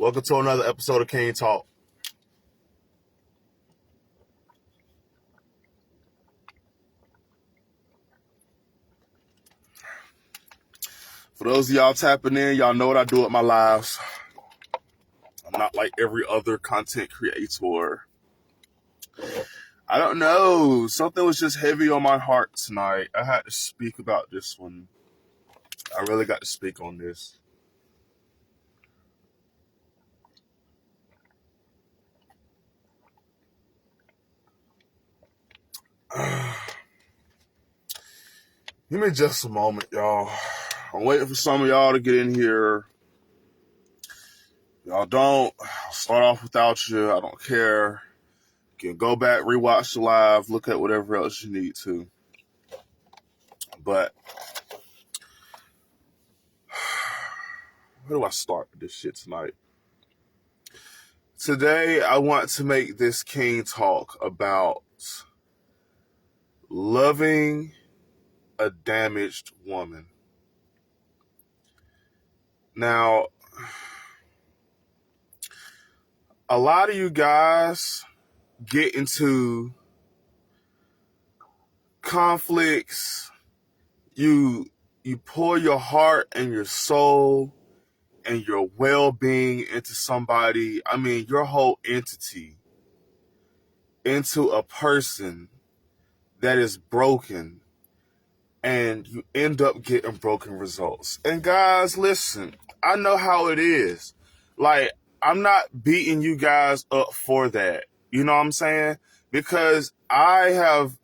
Welcome to another episode of Kvng Talk. For those of y'all tapping in, y'all know what I do with my lives. I'm not like every other content creator. I don't know. Something was just heavy on my heart tonight. I had to speak about this one. I really got to speak on this. Give me just a moment, y'all. I'm waiting for some of y'all to get in here. Y'all don't. I'll start off without you. I don't care. You can go back, rewatch the live, look at whatever else you need to. But where do I start with this shit tonight? Today, I want to make this Kvng Talk about loving a damaged woman. Now, a lot of you guys get into conflicts. You pour your heart and your soul and your well-being into somebody, your whole entity, into a person that is broken, and you end up getting broken results. And guys, listen, I know how it is. Like, I'm not beating you guys up for that. You know what I'm saying? Because I have,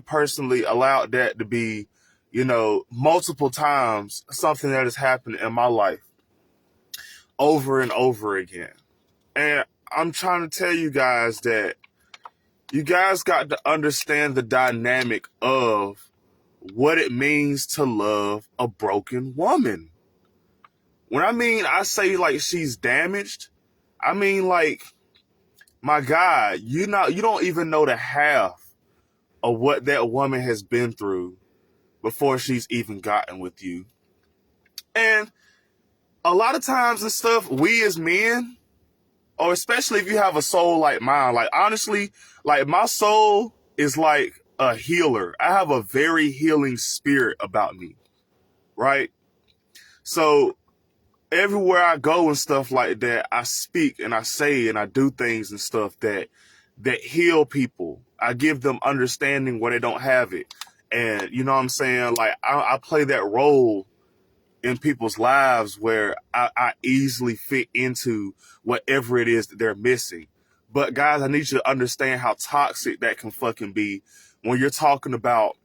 personally allowed that to be, multiple times something that has happened in my life over and over again. And I'm trying to tell you guys that you guys got to understand the dynamic of what it means to love a broken woman. When I say like she's damaged, like, my God, you don't even know the half of what that woman has been through before she's even gotten with you. And a lot of times and stuff, we as men, or especially if you have a soul like mine, like honestly, like my soul is like a healer. I have a very healing spirit about me, right? So everywhere I go and stuff like that, I speak and I say and I do things and stuff that heal people. I give them understanding where they don't have it. And you know what I'm saying? Like I play that role in people's lives where I easily fit into whatever it is that they're missing. But guys, I need you to understand how toxic that can fucking be when you're talking about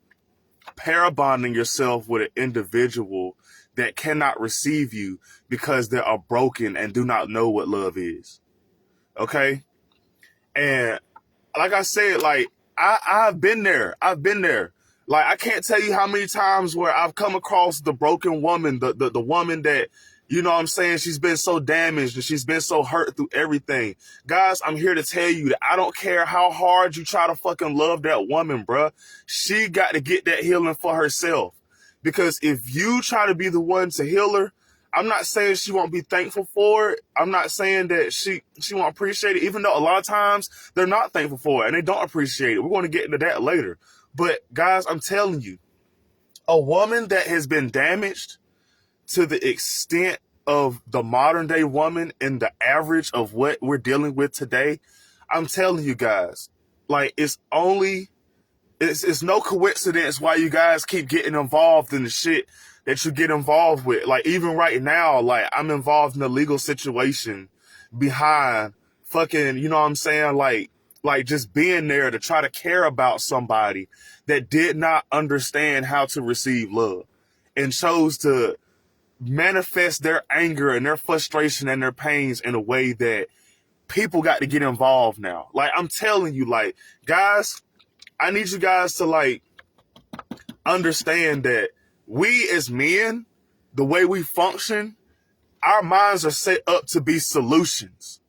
parabonding yourself with an individual that cannot receive you because they are broken and do not know what love is. Okay? And like I said, like I've been there. Like, I can't tell you how many times where I've come across the broken woman, the woman that, you know what I'm saying, she's been so damaged and she's been so hurt through everything. Guys, I'm here to tell you that I don't care how hard you try to fucking love that woman, bruh. She got to get that healing for herself. Because if you try to be the one to heal her, I'm not saying she won't be thankful for it. I'm not saying that she won't appreciate it, even though a lot of times they're not thankful for it and they don't appreciate it. We're going to get into that later. But guys, I'm telling you, a woman that has been damaged to the extent of the modern day woman and the average of what we're dealing with today, I'm telling you guys, like, it's no coincidence why you guys keep getting involved in the shit that you get involved with. Like, even right now, like, I'm involved in a legal situation behind fucking, you know what I'm saying? Like just being there to try to care about somebody that did not understand how to receive love and chose to manifest their anger and their frustration and their pains in a way that people got to get involved now. Like, I'm telling you, like, guys, I need you guys to, like, understand that we as men, the way we function, our minds are set up to be solutions.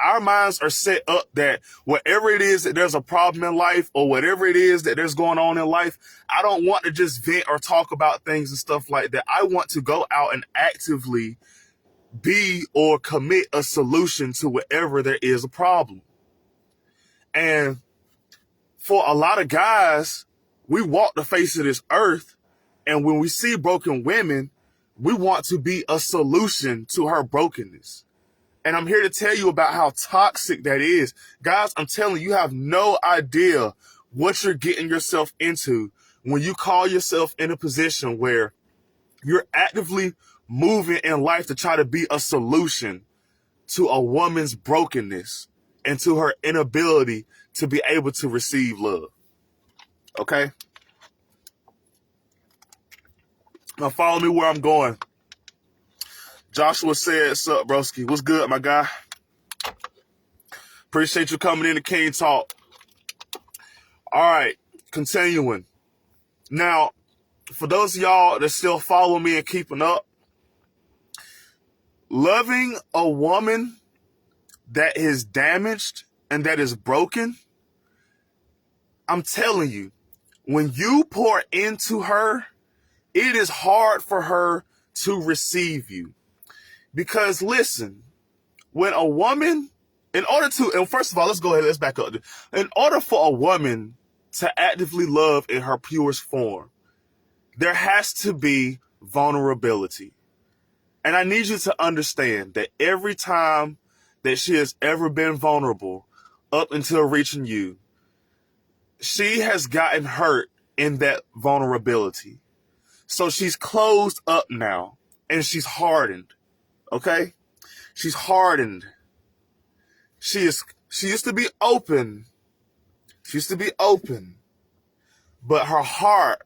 Our minds are set up that whatever it is that there's a problem in life or whatever it is that there's going on in life, I don't want to just vent or talk about things and stuff like that. I want to go out and actively be or commit a solution to whatever there is a problem. And for a lot of guys, we walk the face of this earth, and when we see broken women, we want to be a solution to her brokenness. And I'm here to tell you about how toxic that is. Guys, I'm telling you, you have no idea what you're getting yourself into when you call yourself in a position where you're actively moving in life to try to be a solution to a woman's brokenness and to her inability to be able to receive love. Okay? Now follow me where I'm going. Joshua said, "What's up, broski? What's good, my guy? Appreciate you coming in to King Talk." All right, continuing. Now, for those of y'all that still follow me and keeping up, loving a woman that is damaged and that is broken, I'm telling you, when you pour into her, it is hard for her to receive you. Because listen, when a woman, and first of all, let's go ahead, let's back up. In order for a woman to actively love in her purest form, there has to be vulnerability. And I need you to understand that every time that she has ever been vulnerable up until reaching you, she has gotten hurt in that vulnerability. So she's closed up now and she's hardened. Okay? She's hardened. She used to be open. She used to be open. But her heart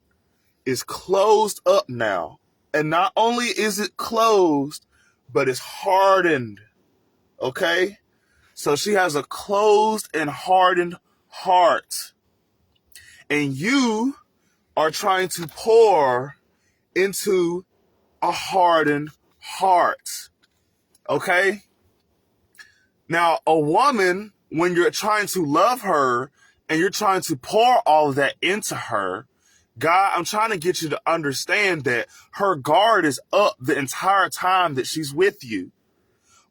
is closed up now. And not only is it closed, but it's hardened. Okay? So she has a closed and hardened heart. And you are trying to pour into a hardened heart. Okay? Now, a woman, when you're trying to love her and you're trying to pour all of that into her, God, I'm trying to get you to understand that her guard is up the entire time that she's with you.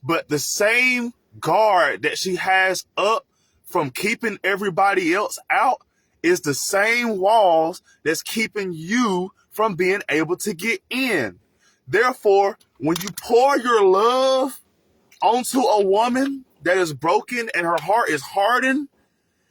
But the same guard that she has up from keeping everybody else out is the same walls that's keeping you from being able to get in. Therefore, when you pour your love onto a woman that is broken and her heart is hardened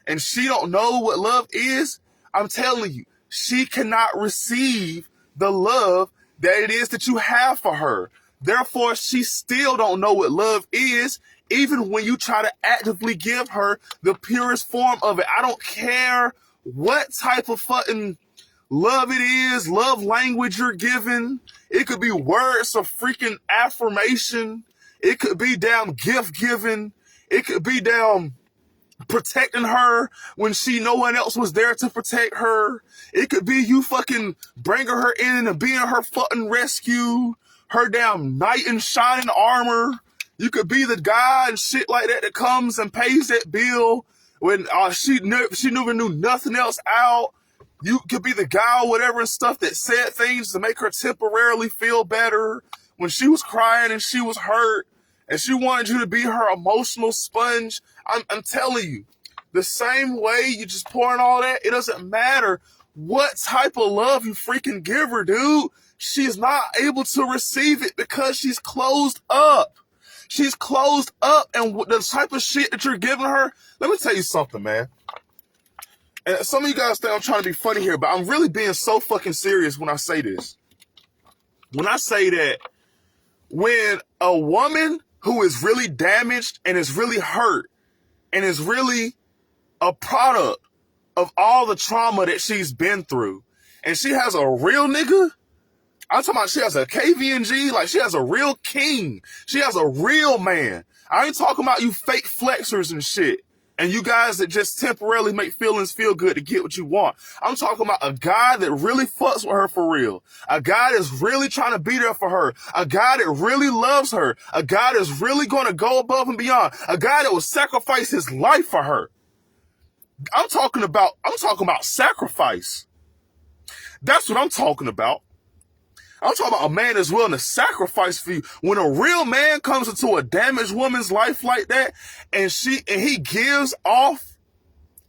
and she don't know what love is, I'm telling you, she cannot receive the love that it is that you have for her. Therefore, she still don't know what love is, even when you try to actively give her the purest form of it. I don't care what type of fucking love it is, love language you're giving. It could be words of freaking affirmation. It could be damn gift giving. It could be damn protecting her when no one else was there to protect her. It could be you fucking bringing her in and being her fucking rescue, her damn knight in shining armor. You could be the guy and shit like that comes and pays that bill when she never knew nothing else out. You could be the guy or whatever and stuff that said things to make her temporarily feel better when she was crying and she was hurt and she wanted you to be her emotional sponge. I'm telling you, the same way you just pouring all that, it doesn't matter what type of love you freaking give her, dude. She's not able to receive it because she's closed up. She's closed up, and the type of shit that you're giving her, let me tell you something, man. And some of you guys think I'm trying to be funny here, but I'm really being so fucking serious when I say this. When I say that when a woman who is really damaged and is really hurt and is really a product of all the trauma that she's been through, and she has a real nigga, I'm talking about she has a Kvng, like she has a real king. She has a real man. I ain't talking about you fake flexers and shit. And you guys that just temporarily make feelings feel good to get what you want. I'm talking about a guy that really fucks with her for real. A guy that's really trying to be there for her. A guy that really loves her. A guy that's really going to go above and beyond. A guy that will sacrifice his life for her. I'm talking about sacrifice. That's what I'm talking about. I'm talking about a man that's willing to sacrifice for you. When a real man comes into a damaged woman's life like that, and he gives off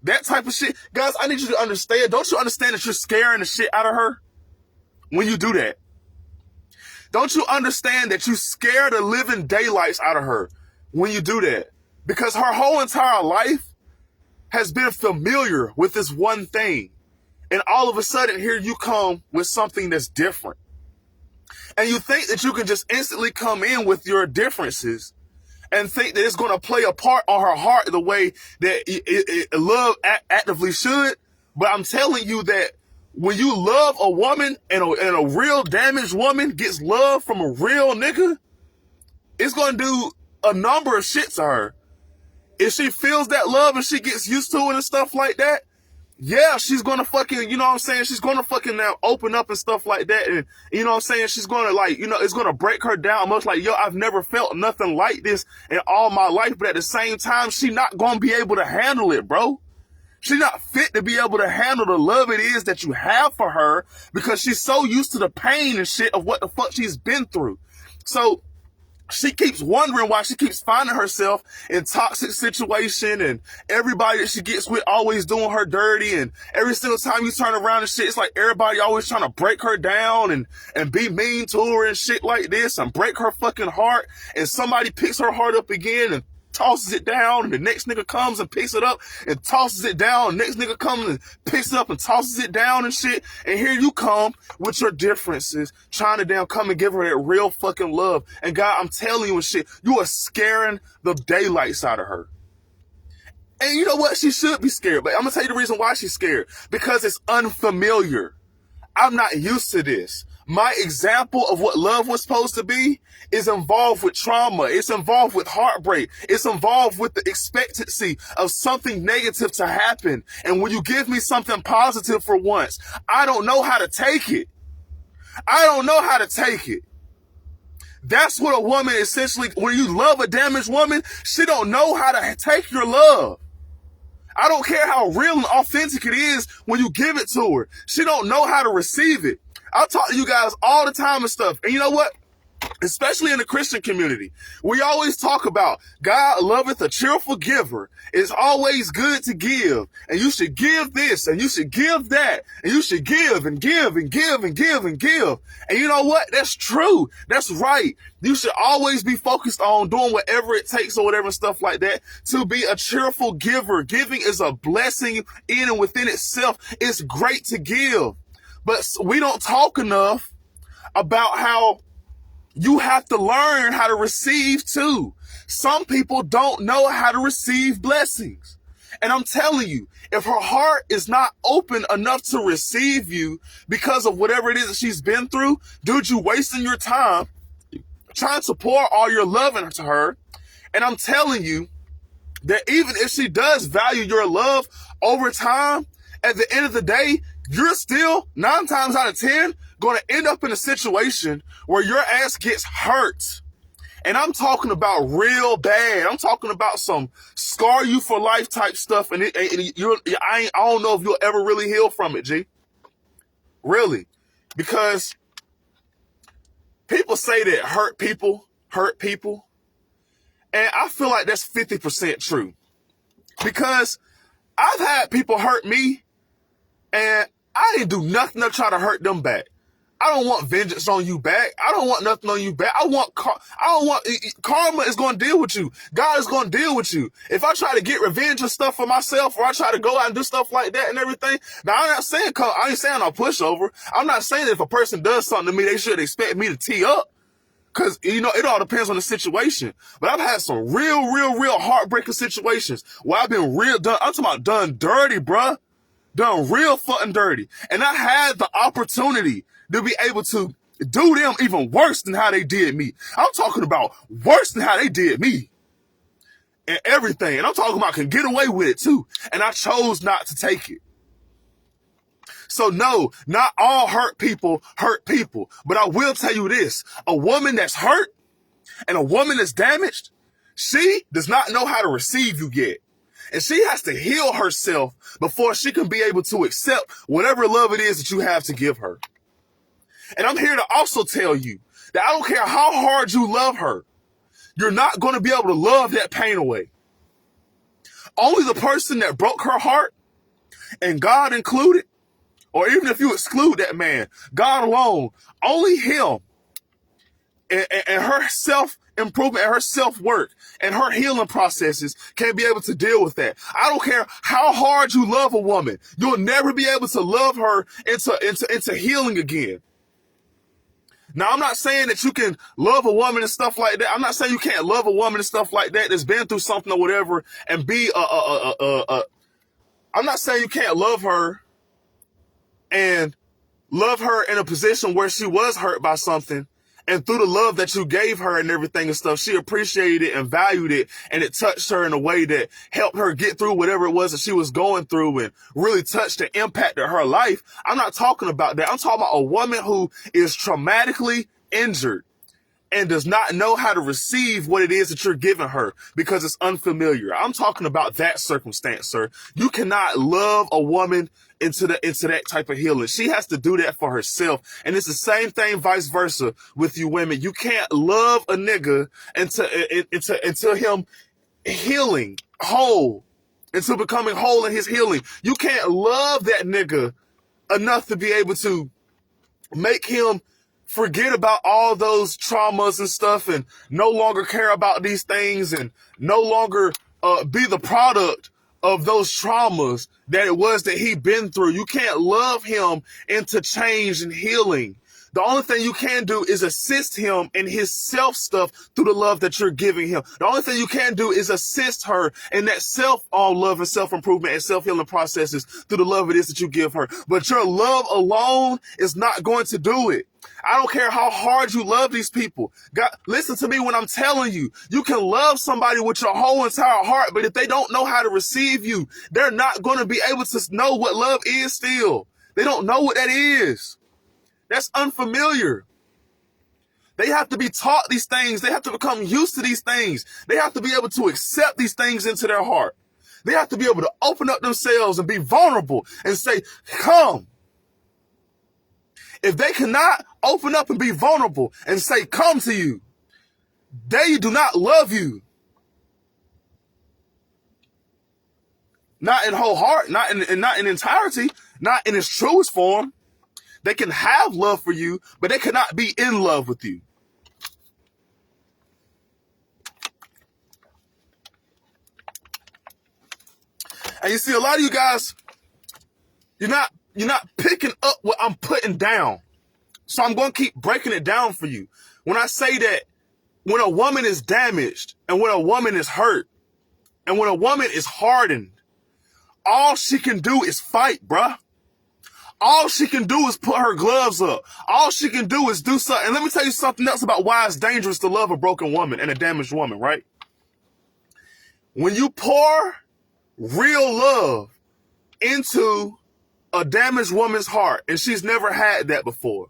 that type of shit, guys, I need you to understand. Don't you understand that you're scaring the shit out of her when you do that? Don't you understand that you scare the living daylights out of her when you do that? Because her whole entire life has been familiar with this one thing. And all of a sudden, here you come with something that's different. And you think that you can just instantly come in with your differences and think that it's going to play a part on her heart the way that love actively should. But I'm telling you that when you love a woman and a real damaged woman gets love from a real nigga, it's going to do a number of shit to her. If she feels that love and she gets used to it and stuff like that, yeah, she's going to fucking, you know what I'm saying? She's going to fucking now open up and stuff like that. And, you know what I'm saying? She's going to like, you know, it's going to break her down much like, yo, I've never felt nothing like this in all my life. But at the same time, she's not going to be able to handle it, bro. She's not fit to be able to handle the love it is that you have for her because she's so used to the pain and shit of what the fuck she's been through. So she keeps wondering why she keeps finding herself in toxic situation and everybody that she gets with always doing her dirty, and every single time you turn around and shit, it's like everybody always trying to break her down and be mean to her and shit like this and break her fucking heart, and somebody picks her heart up again and tosses it down, and the next nigga comes and picks it up and tosses it down, and the next nigga comes and picks it up and tosses it down and shit, and here you come with your differences trying to damn come and give her that real fucking love. And God, I'm telling you and shit, you are scaring the daylights out of her. And you know what? She should be scared, but I'm gonna tell you the reason why she's scared. Because it's unfamiliar. I'm not used to this. My example of what love was supposed to be is involved with trauma. It's involved with heartbreak. It's involved with the expectancy of something negative to happen. And when you give me something positive for once, I don't know how to take it. I don't know how to take it. That's what a woman essentially, when you love a damaged woman, she don't know how to take your love. I don't care how real and authentic it is when you give it to her. She don't know how to receive it. I talk to you guys all the time and stuff. And you know what? Especially in the Christian community, we always talk about God loveth a cheerful giver. It's always good to give. And you should give this and you should give that. And you should give and give and give and give and give. And you know what? That's true. That's right. You should always be focused on doing whatever it takes or whatever and stuff like that to be a cheerful giver. Giving is a blessing in and within itself. It's great to give. But we don't talk enough about how you have to learn how to receive too. Some people don't know how to receive blessings. And I'm telling you, if her heart is not open enough to receive you because of whatever it is that she's been through, dude, you wasting your time trying to pour all your love into her. And I'm telling you that even if she does value your love over time, at the end of the day, you're still 9 times out of 10 going to end up in a situation where your ass gets hurt. And I'm talking about real bad. I'm talking about some scar you for life type stuff. And I don't know if you'll ever really heal from it, G. Really. Because people say that hurt people hurt people. And I feel like that's 50% true. Because I've had people hurt me and I didn't do nothing to try to hurt them back. I don't want vengeance on you back. I don't want nothing on you back. Karma is going to deal with you. God is going to deal with you. If I try to get revenge and stuff for myself, or I try to go out and do stuff like that and everything, now I ain't saying I'm pushover. I'm not saying that if a person does something to me, they should expect me to tee up. Cause, you know, it all depends on the situation. But I've had some real heartbreaking situations where I've been I'm talking about done dirty, bruh. Done real fucking dirty. And I had the opportunity to be able to do them even worse than how they did me. I'm talking about worse than how they did me. And everything. And I'm talking about can get away with it too. And I chose not to take it. So no, not all hurt people. But I will tell you this. A woman that's hurt and a woman that's damaged, she does not know how to receive you yet. And she has to heal herself before she can be able to accept whatever love it is that you have to give her. And I'm here to also tell you that I don't care how hard you love her, you're not going to be able to love that pain away. Only the person that broke her heart, and God included, or even if you exclude that man, God alone, only him and her self-improvement and her self-work and her healing processes can be able to deal with that. I don't care how hard you love a woman, you'll never be able to love her into healing again. Now, I'm not saying that you can love a woman and stuff like that. I'm not saying you can't love a woman and stuff like that that's been through something or whatever and be I'm not saying you can't love her and love her in a position where she was hurt by something, and through the love that you gave her and everything and stuff, she appreciated it and valued it, and it touched her in a way that helped her get through whatever it was that she was going through and really touched and impacted her life. I'm not talking about that. I'm talking about a woman who is traumatically injured and does not know how to receive what it is that you're giving her because it's unfamiliar. I'm talking about that circumstance, sir. You cannot love a woman into that type of healing. She has to do that for herself. And it's the same thing vice versa with you women. You can't love a nigga until him healing whole, until becoming whole in his healing. You can't love that nigga enough to be able to make him forget about all those traumas and stuff and no longer care about these things and no longer be the product of those traumas that it was that he been through. You can't love him into change and healing. The only thing you can do is assist him in his self stuff through the love that you're giving him. The only thing you can do is assist her in that love and self-improvement and self-healing processes through the love it is that you give her. But your love alone is not going to do it. I don't care how hard you love these people. God, listen to me when I'm telling you, you can love somebody with your whole entire heart, but if they don't know how to receive you, they're not going to be able to know what love is still. They don't know what that is. That's unfamiliar. They have to be taught these things. They have to become used to these things. They have to be able to accept these things into their heart. They have to be able to open up themselves and be vulnerable and say, come. If they cannot open up and be vulnerable and say, come to you, they do not love you. Not in whole heart, not in entirety, not in its truest form. They can have love for you, but they cannot be in love with you. And you see, a lot of you guys, you're not picking up what I'm putting down. So I'm going to keep breaking it down for you. When I say that when a woman is damaged and when a woman is hurt and when a woman is hardened, all she can do is fight, bruh. All she can do is put her gloves up. All she can do is do something. And let me tell you something else about why it's dangerous to love a broken woman and a damaged woman, right? When you pour real love into a damaged woman's heart, and she's never had that before,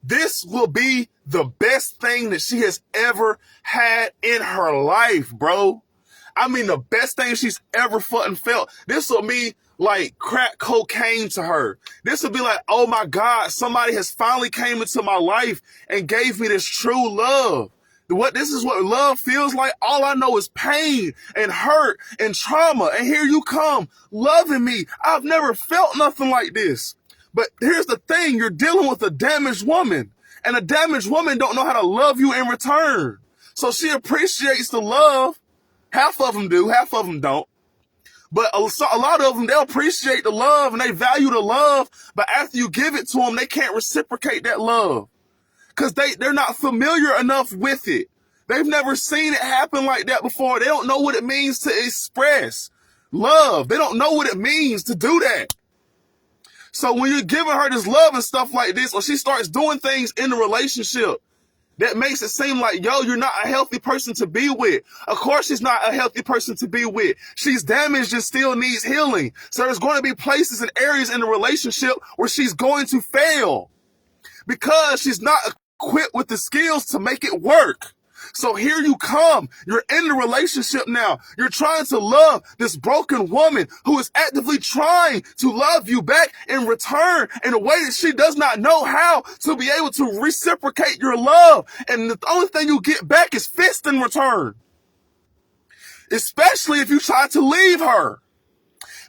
this will be the best thing that she has ever had in her life, bro. I mean, the best thing she's ever fucking felt. This will be like crack cocaine to her. This will be like, oh my God, somebody has finally came into my life and gave me this true love. This is what love feels like. All I know is pain and hurt and trauma. And here you come loving me. I've never felt nothing like this. But here's the thing. You're dealing with a damaged woman, and a damaged woman don't know how to love you in return. So she appreciates the love. Half of them do, half of them don't. But a lot of them, they'll appreciate the love and they value the love. But after you give it to them, they can't reciprocate that love because they're not familiar enough with it. They've never seen it happen like that before. They don't know what it means to express love. They don't know what it means to do that. So when you're giving her this love and stuff like this, or she starts doing things in the relationship that makes it seem like, yo, you're not a healthy person to be with. Of course she's not a healthy person to be with. She's damaged and still needs healing. So there's going to be places and areas in the relationship where she's going to fail because she's not equipped with the skills to make it work. So here you come. You're in the relationship now. You're trying to love this broken woman who is actively trying to love you back in return in a way that she does not know how to be able to reciprocate your love. And the only thing you get back is fist in return. Especially if you try to leave her.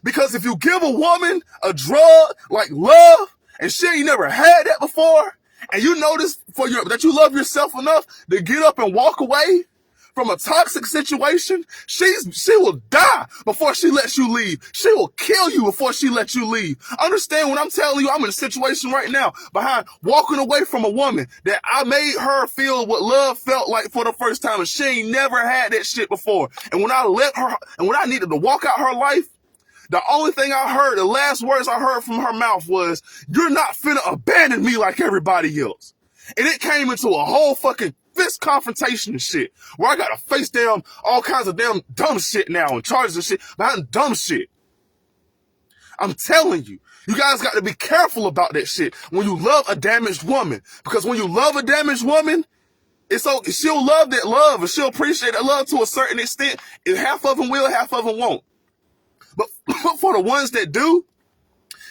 Because if you give a woman a drug like love, and she ain't never had that before, and you notice that you love yourself enough to get up and walk away from a toxic situation, she will die before she lets you leave. She will kill you before she lets you leave. Understand when I'm telling you, I'm in a situation right now behind walking away from a woman that I made her feel what love felt like for the first time, and she ain't never had that shit before. And when I let her, and when I needed to walk out her life, the only thing I heard, the last words I heard from her mouth was, "You're not finna abandon me like everybody else." And it came into a whole fucking fist confrontation and shit, where I gotta face down all kinds of damn dumb shit now and charges and shit behind dumb shit. I'm telling you, you guys got to be careful about that shit when you love a damaged woman. Because when you love a damaged woman, she'll love that love and she'll appreciate that love to a certain extent. And half of them will, half of them won't. But for the ones that do,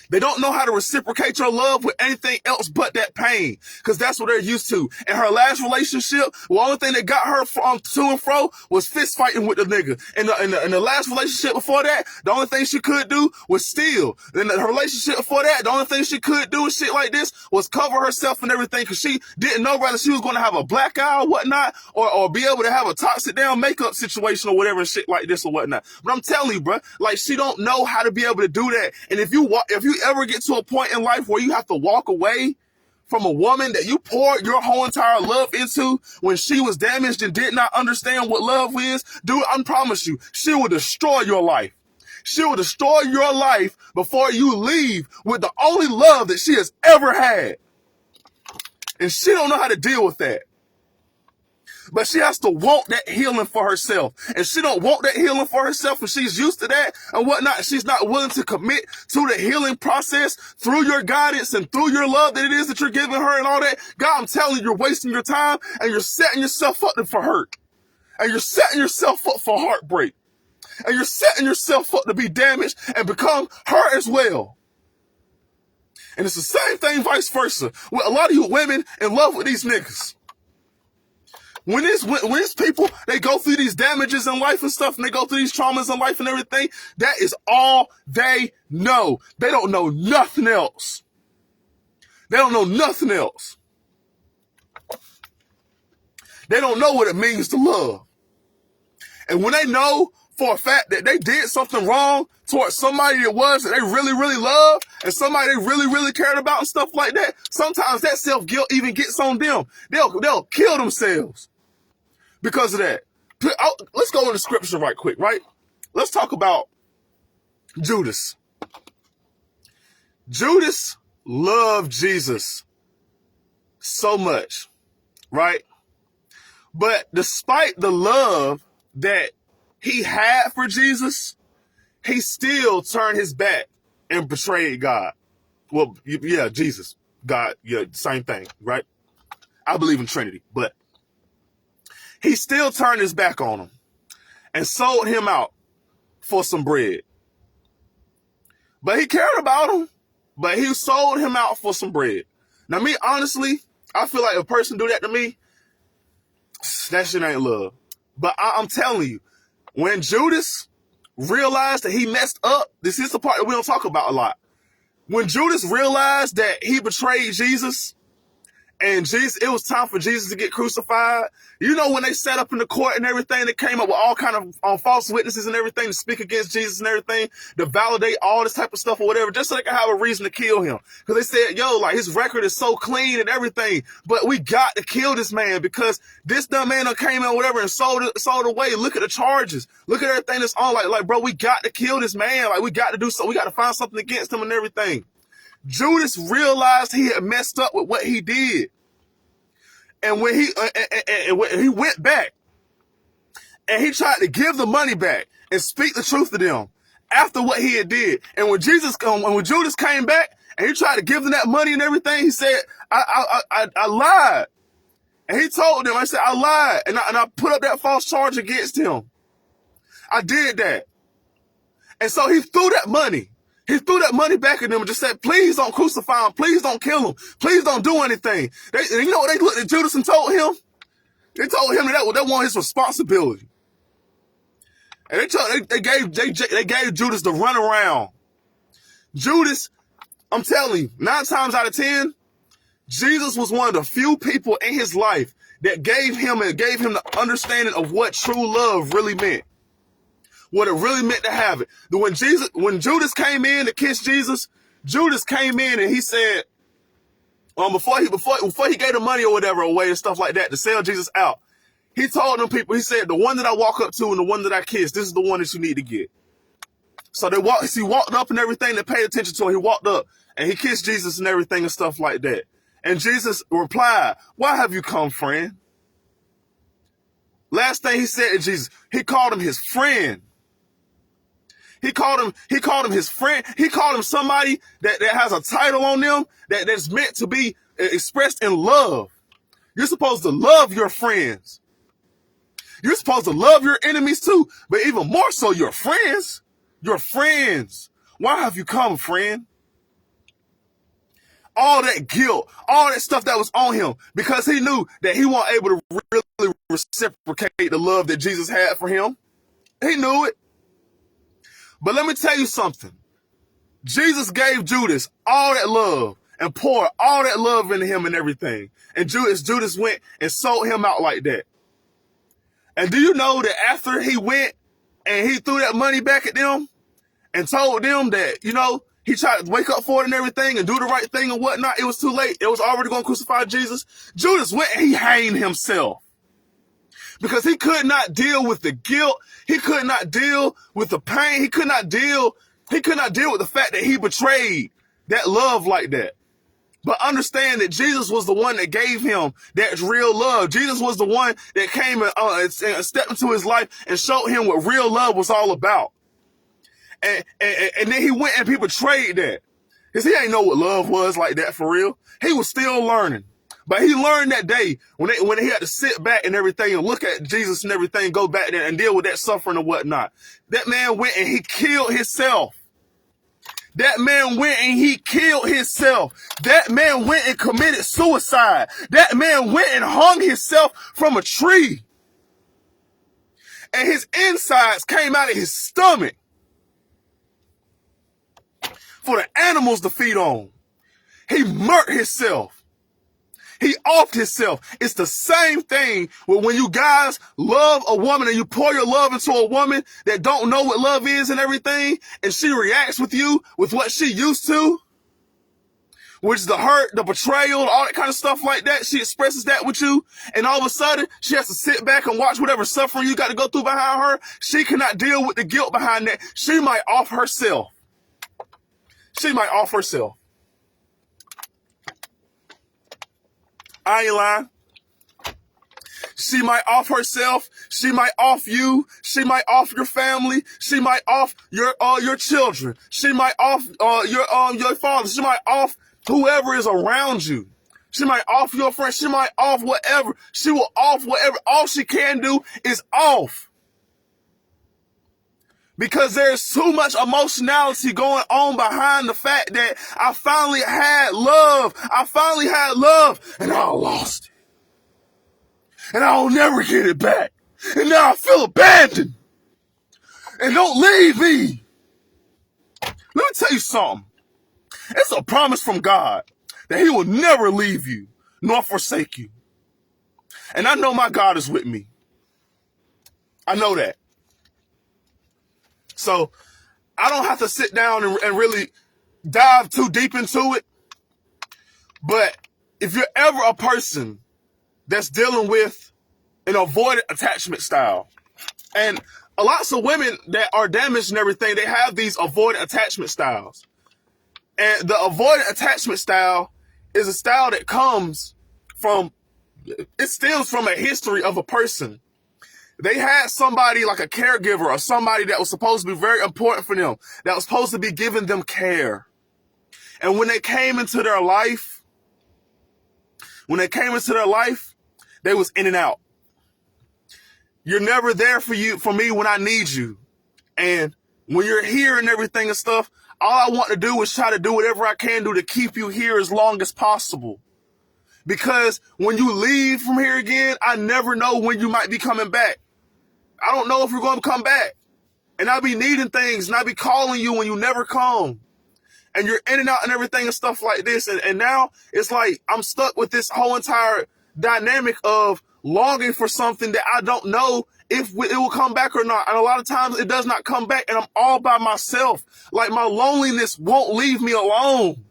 they don't know how to reciprocate your love with anything else but that pain, because that's what they're used to. In her last relationship, the only thing that got her from to and fro was fist fighting with the nigga. In the last relationship before that, the only thing she could do was steal. In her relationship before that, the only thing she could do and shit like this was cover herself and everything, because she didn't know whether she was going to have a black eye or whatnot, or be able to have a toxic down makeup situation or whatever and shit like this or whatnot. But I'm telling you, bro, like, she don't know how to be able to do that. And if you ever get to a point in life where you have to walk away from a woman that you poured your whole entire love into when she was damaged and did not understand what love is, dude, I promise you, she will destroy your life. She will destroy your life before you leave with the only love that she has ever had. And she don't know how to deal with that. But she has to want that healing for herself. And she don't want that healing for herself, and she's used to that and whatnot. She's not willing to commit to the healing process through your guidance and through your love that it is that you're giving her and all that. God, I'm telling you, you're wasting your time, and you're setting yourself up for hurt. And you're setting yourself up for heartbreak. And you're setting yourself up to be damaged and become her as well. And it's the same thing vice versa with a lot of you women in love with these niggas. When these people, they go through these damages in life and stuff, and they go through these traumas in life and everything, that is all they know. They don't know nothing else. They don't know nothing else. They don't know what it means to love. And when they know for a fact that they did something wrong towards somebody that they really, really loved, and somebody they really, really cared about and stuff like that, sometimes that self-guilt even gets on them. They'll kill themselves because of that. Let's go into scripture right quick, right? Let's talk about Judas. Judas loved Jesus so much, right? But despite the love that he had for Jesus, he still turned his back and betrayed God. Well, yeah, Jesus, God, yeah, same thing, right? I believe in Trinity, but he still turned his back on him and sold him out for some bread. But he cared about him, but he sold him out for some bread. Now, me, honestly, I feel like if a person do that to me, that shit ain't love. But I'm telling you, when Judas realized that he messed up, this is the part that we don't talk about a lot. When Judas realized that he betrayed Jesus, and it was time for Jesus to get crucified. You know, when they sat up in the court and everything, they came up with all kind of false witnesses and everything to speak against Jesus and everything, to validate all this type of stuff or whatever, just so they could have a reason to kill him. Because they said, yo, like, his record is so clean and everything, but we got to kill this man because this dumb man came in whatever and sold away. Look at the charges. Look at everything that's on. Like, bro, we got to kill this man. Like, we got to do so. We got to find something against him and everything. Judas realized he had messed up with what he did. And when he went back and he tried to give the money back and speak the truth to them after what he had did. And when Judas came back and he tried to give them that money and everything, he said, I lied. And he told them, I said, I lied. And I put up that false charge against him. I did that. And so he threw that money. He threw that money back at them and just said, please don't crucify him. Please don't kill him. Please don't do anything. You know what they looked at Judas and told him? They told him that wasn't his responsibility. And they gave Judas the runaround. Judas, I'm telling you, 9 times out of 10, Jesus was one of the few people in his life that gave him the understanding of what true love really meant. What it really meant to have it. When Judas came in to kiss Jesus, Judas came in and he said, before he gave the money or whatever away and stuff like that to sell Jesus out, he told them people, he said, the one that I walk up to and the one that I kiss, this is the one that you need to get. So he walked up and everything, they paid attention to him. He walked up and he kissed Jesus and everything and stuff like that. And Jesus replied, why have you come, friend? Last thing he said to Jesus, he called him his friend. He called him his friend. He called him somebody that has a title on them that's meant to be expressed in love. You're supposed to love your friends. You're supposed to love your enemies too, but even more so your friends. Your friends. Why have you come, friend? All that guilt, all that stuff that was on him, because he knew that he wasn't able to really reciprocate the love that Jesus had for him. He knew it. But let me tell you something. Jesus gave Judas all that love and poured all that love into him and everything. And Judas went and sold him out like that. And do you know that after he went and he threw that money back at them and told them that, he tried to wake up for it and everything and do the right thing and whatnot, it was too late. It was already going to crucify Jesus. Judas went and he hanged himself. Because he could not deal with the guilt. He could not deal with the pain. He could not deal with the fact that he betrayed that love like that. But understand that Jesus was the one that gave him that real love. Jesus was the one that came and stepped into his life and showed him what real love was all about. And then he went and he betrayed that. Because he ain't know what love was like that for real. He was still learning. But he learned that day when he had to sit back and everything and look at Jesus and everything, go back there and deal with that suffering and whatnot. That man went and he killed himself. That man went and he killed himself. That man went and committed suicide. That man went and hung himself from a tree. And his insides came out of his stomach for the animals to feed on. He murked himself. He offed himself. It's the same thing when you guys love a woman and you pour your love into a woman that don't know what love is and everything, and she reacts with you with what she used to, which is the hurt, the betrayal, all that kind of stuff like that. She expresses that with you, and all of a sudden, she has to sit back and watch whatever suffering you got to go through behind her. She cannot deal with the guilt behind that. She might off herself. She might off herself. I ain't lying. She might off herself. She might off you. She might off your family. She might off your children. She might off your father. She might off whoever is around you. She might off your friends. She might off whatever. She will off whatever. All she can do is off. Because there's too much emotionality going on behind the fact that I finally had love. I finally had love and I lost it. And I'll never get it back. And now I feel abandoned. And don't leave me. Let me tell you something. It's a promise from God that he will never leave you nor forsake you. And I know my God is with me. I know that. So I don't have to sit down and really dive too deep into it. But if you're ever a person that's dealing with an avoidant attachment style, and lots of women that are damaged and everything, they have these avoidant attachment styles. And the avoidant attachment style is a style that it stems from a history of a person. They had somebody like a caregiver or somebody that was supposed to be very important for them, that was supposed to be giving them care. And when they came into their life, They was in and out. You're never there for me when I need you. And when you're here and everything and stuff, all I want to do is try to do whatever I can do to keep you here as long as possible. Because when you leave from here again, I never know when you might be coming back. I don't know if you're going to come back. And I'll be needing things and I'll be calling you when you never come. And you're in and out and everything and stuff like this. And now it's like I'm stuck with this whole entire dynamic of longing for something that I don't know if it will come back or not. And a lot of times it does not come back and I'm all by myself. Like my loneliness won't leave me alone.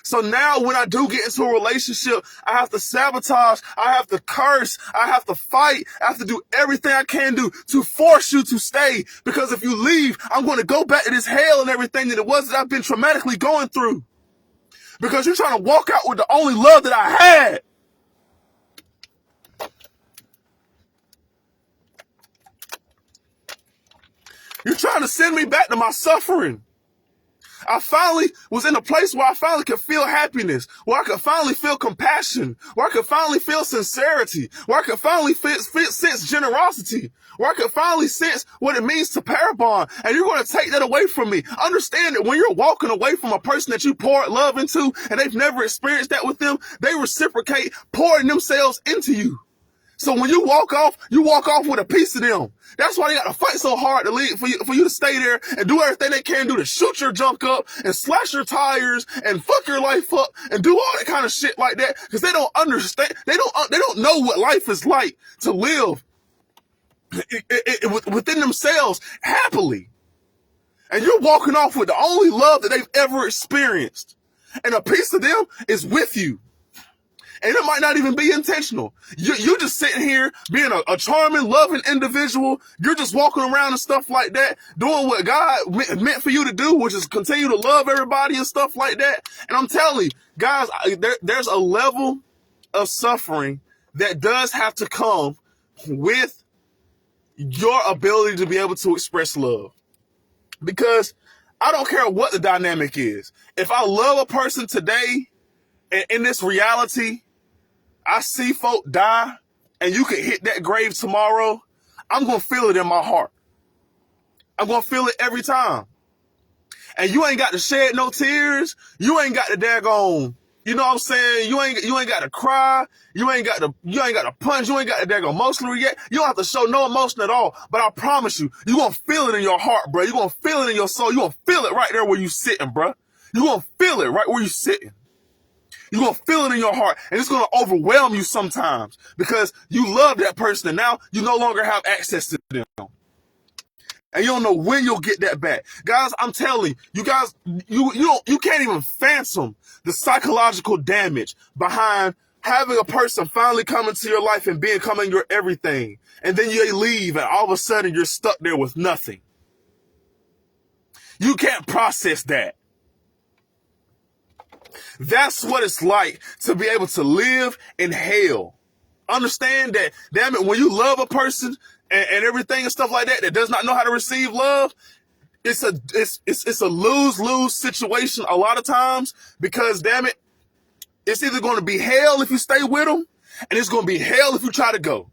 So now when I do get into a relationship, I have to sabotage, I have to curse, I have to fight, I have to do everything I can do to force you to stay. Because if you leave, I'm going to go back to this hell and everything that it was that I've been traumatically going through. Because you're trying to walk out with the only love that I had. You're trying to send me back to my suffering. I finally was in a place where I finally could feel happiness, where I could finally feel compassion, where I could finally feel sincerity, where I could finally sense generosity, where I could finally sense what it means to pair bond. And you're going to take that away from me. Understand that when you're walking away from a person that you poured love into and they've never experienced that with them, they reciprocate pouring themselves into you. So when you walk off with a piece of them. That's why they got to fight so hard to leave for you to stay there and do everything they can do to shoot your junk up and slash your tires and fuck your life up and do all that kind of shit like that because they don't understand. They don't know what life is like to live within themselves happily. And you're walking off with the only love that they've ever experienced. And a piece of them is with you. And it might not even be intentional. You're just sitting here being a charming, loving individual. You're just walking around and stuff like that, doing what God meant for you to do, which is continue to love everybody and stuff like that. And I'm telling you, guys, there's a level of suffering that does have to come with your ability to be able to express love. Because I don't care what the dynamic is. If I love a person today, and in this reality, I see folk die and you can hit that grave tomorrow, I'm going to feel it in my heart. I'm going to feel it every time. And you ain't got to shed no tears. You ain't got to daggone, you know what I'm saying? You ain't got to cry. You ain't got to punch. You ain't got to daggone emotionally react. You don't have to show no emotion at all. But I promise you, you're going to feel it in your heart, bro. You're going to feel it in your soul. You're going to feel it right there where you sitting, bro. You're going to feel it right where you sitting. You're going to feel it in your heart, and it's going to overwhelm you sometimes because you love that person, and now you no longer have access to them. And you don't know when you'll get that back. Guys, I'm telling you guys, you can't even fathom the psychological damage behind having a person finally come into your life and becoming your everything. And then you leave, and all of a sudden you're stuck there with nothing. You can't process that. That's what it's like to be able to live in hell. Understand that, damn it, when you love a person and everything and stuff like that does not know how to receive love, it's a lose-lose situation a lot of times because, damn it, it's either going to be hell if you stay with them and it's going to be hell if you try to go.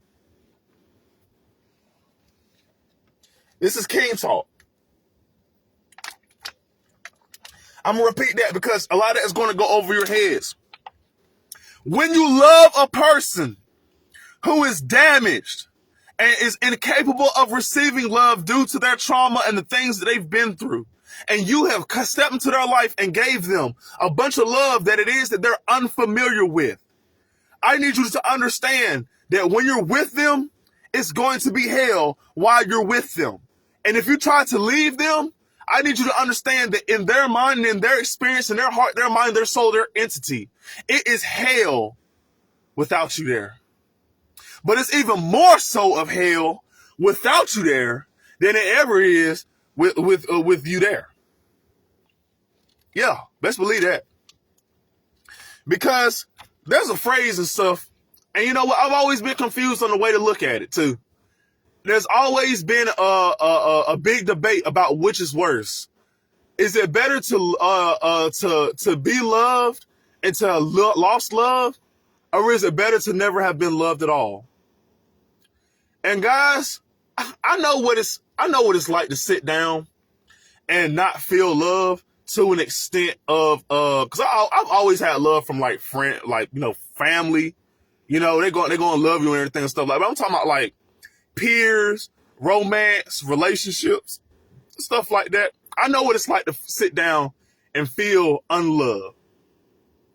This is King Talk. I'm going to repeat that because a lot of that is going to go over your heads. When you love a person who is damaged and is incapable of receiving love due to their trauma and the things that they've been through, and you have stepped into their life and gave them a bunch of love that it is that they're unfamiliar with, I need you to understand that when you're with them, it's going to be hell while you're with them. And if you try to leave them, I need you to understand that in their mind and in their experience, in their heart, their mind, their soul, their entity, it is hell without you there. But it's even more so of hell without you there than it ever is with you there. Yeah, best believe that. Because there's a phrase and stuff, and you know what? I've always been confused on the way to look at it too. There's always been a big debate about which is worse. Is it better to be loved and to lost love, Or is it better to never have been loved at all? And guys, I know what it's like to sit down and not feel love to an extent of because I've always had love from like friend, like, you know, family. You know, they're going to love you and everything and stuff like that. But I'm talking about like peers, romance, relationships, stuff like that. I know what it's like to sit down and feel unloved.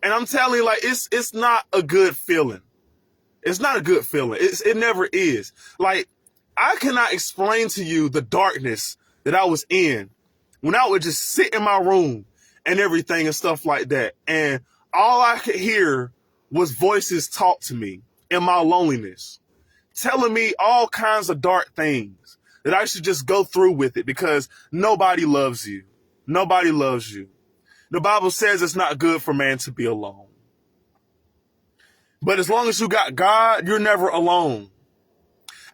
And I'm telling you, like, it's not a good feeling. It's not a good feeling. It never is. Like, I cannot explain to you the darkness that I was in when I would just sit in my room and everything and stuff like that. And all I could hear was voices talk to me in my loneliness, telling me all kinds of dark things that I should just go through with it because nobody loves you. Nobody loves you. The Bible says it's not good for man to be alone. But as long as you got God, you're never alone.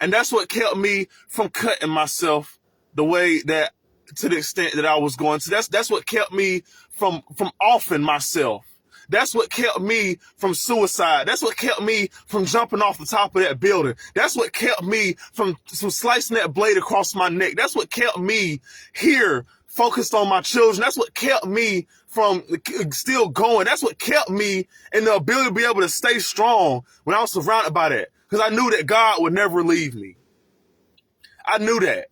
And that's what kept me from cutting myself the way that, to the extent that I was going to. That's what kept me from offing myself. That's what kept me from suicide. That's what kept me from jumping off the top of that building. That's what kept me from slicing that blade across my neck. That's what kept me here focused on my children. That's what kept me from still going. That's what kept me in the ability to be able to stay strong when I was surrounded by that. Because I knew that God would never leave me. I knew that.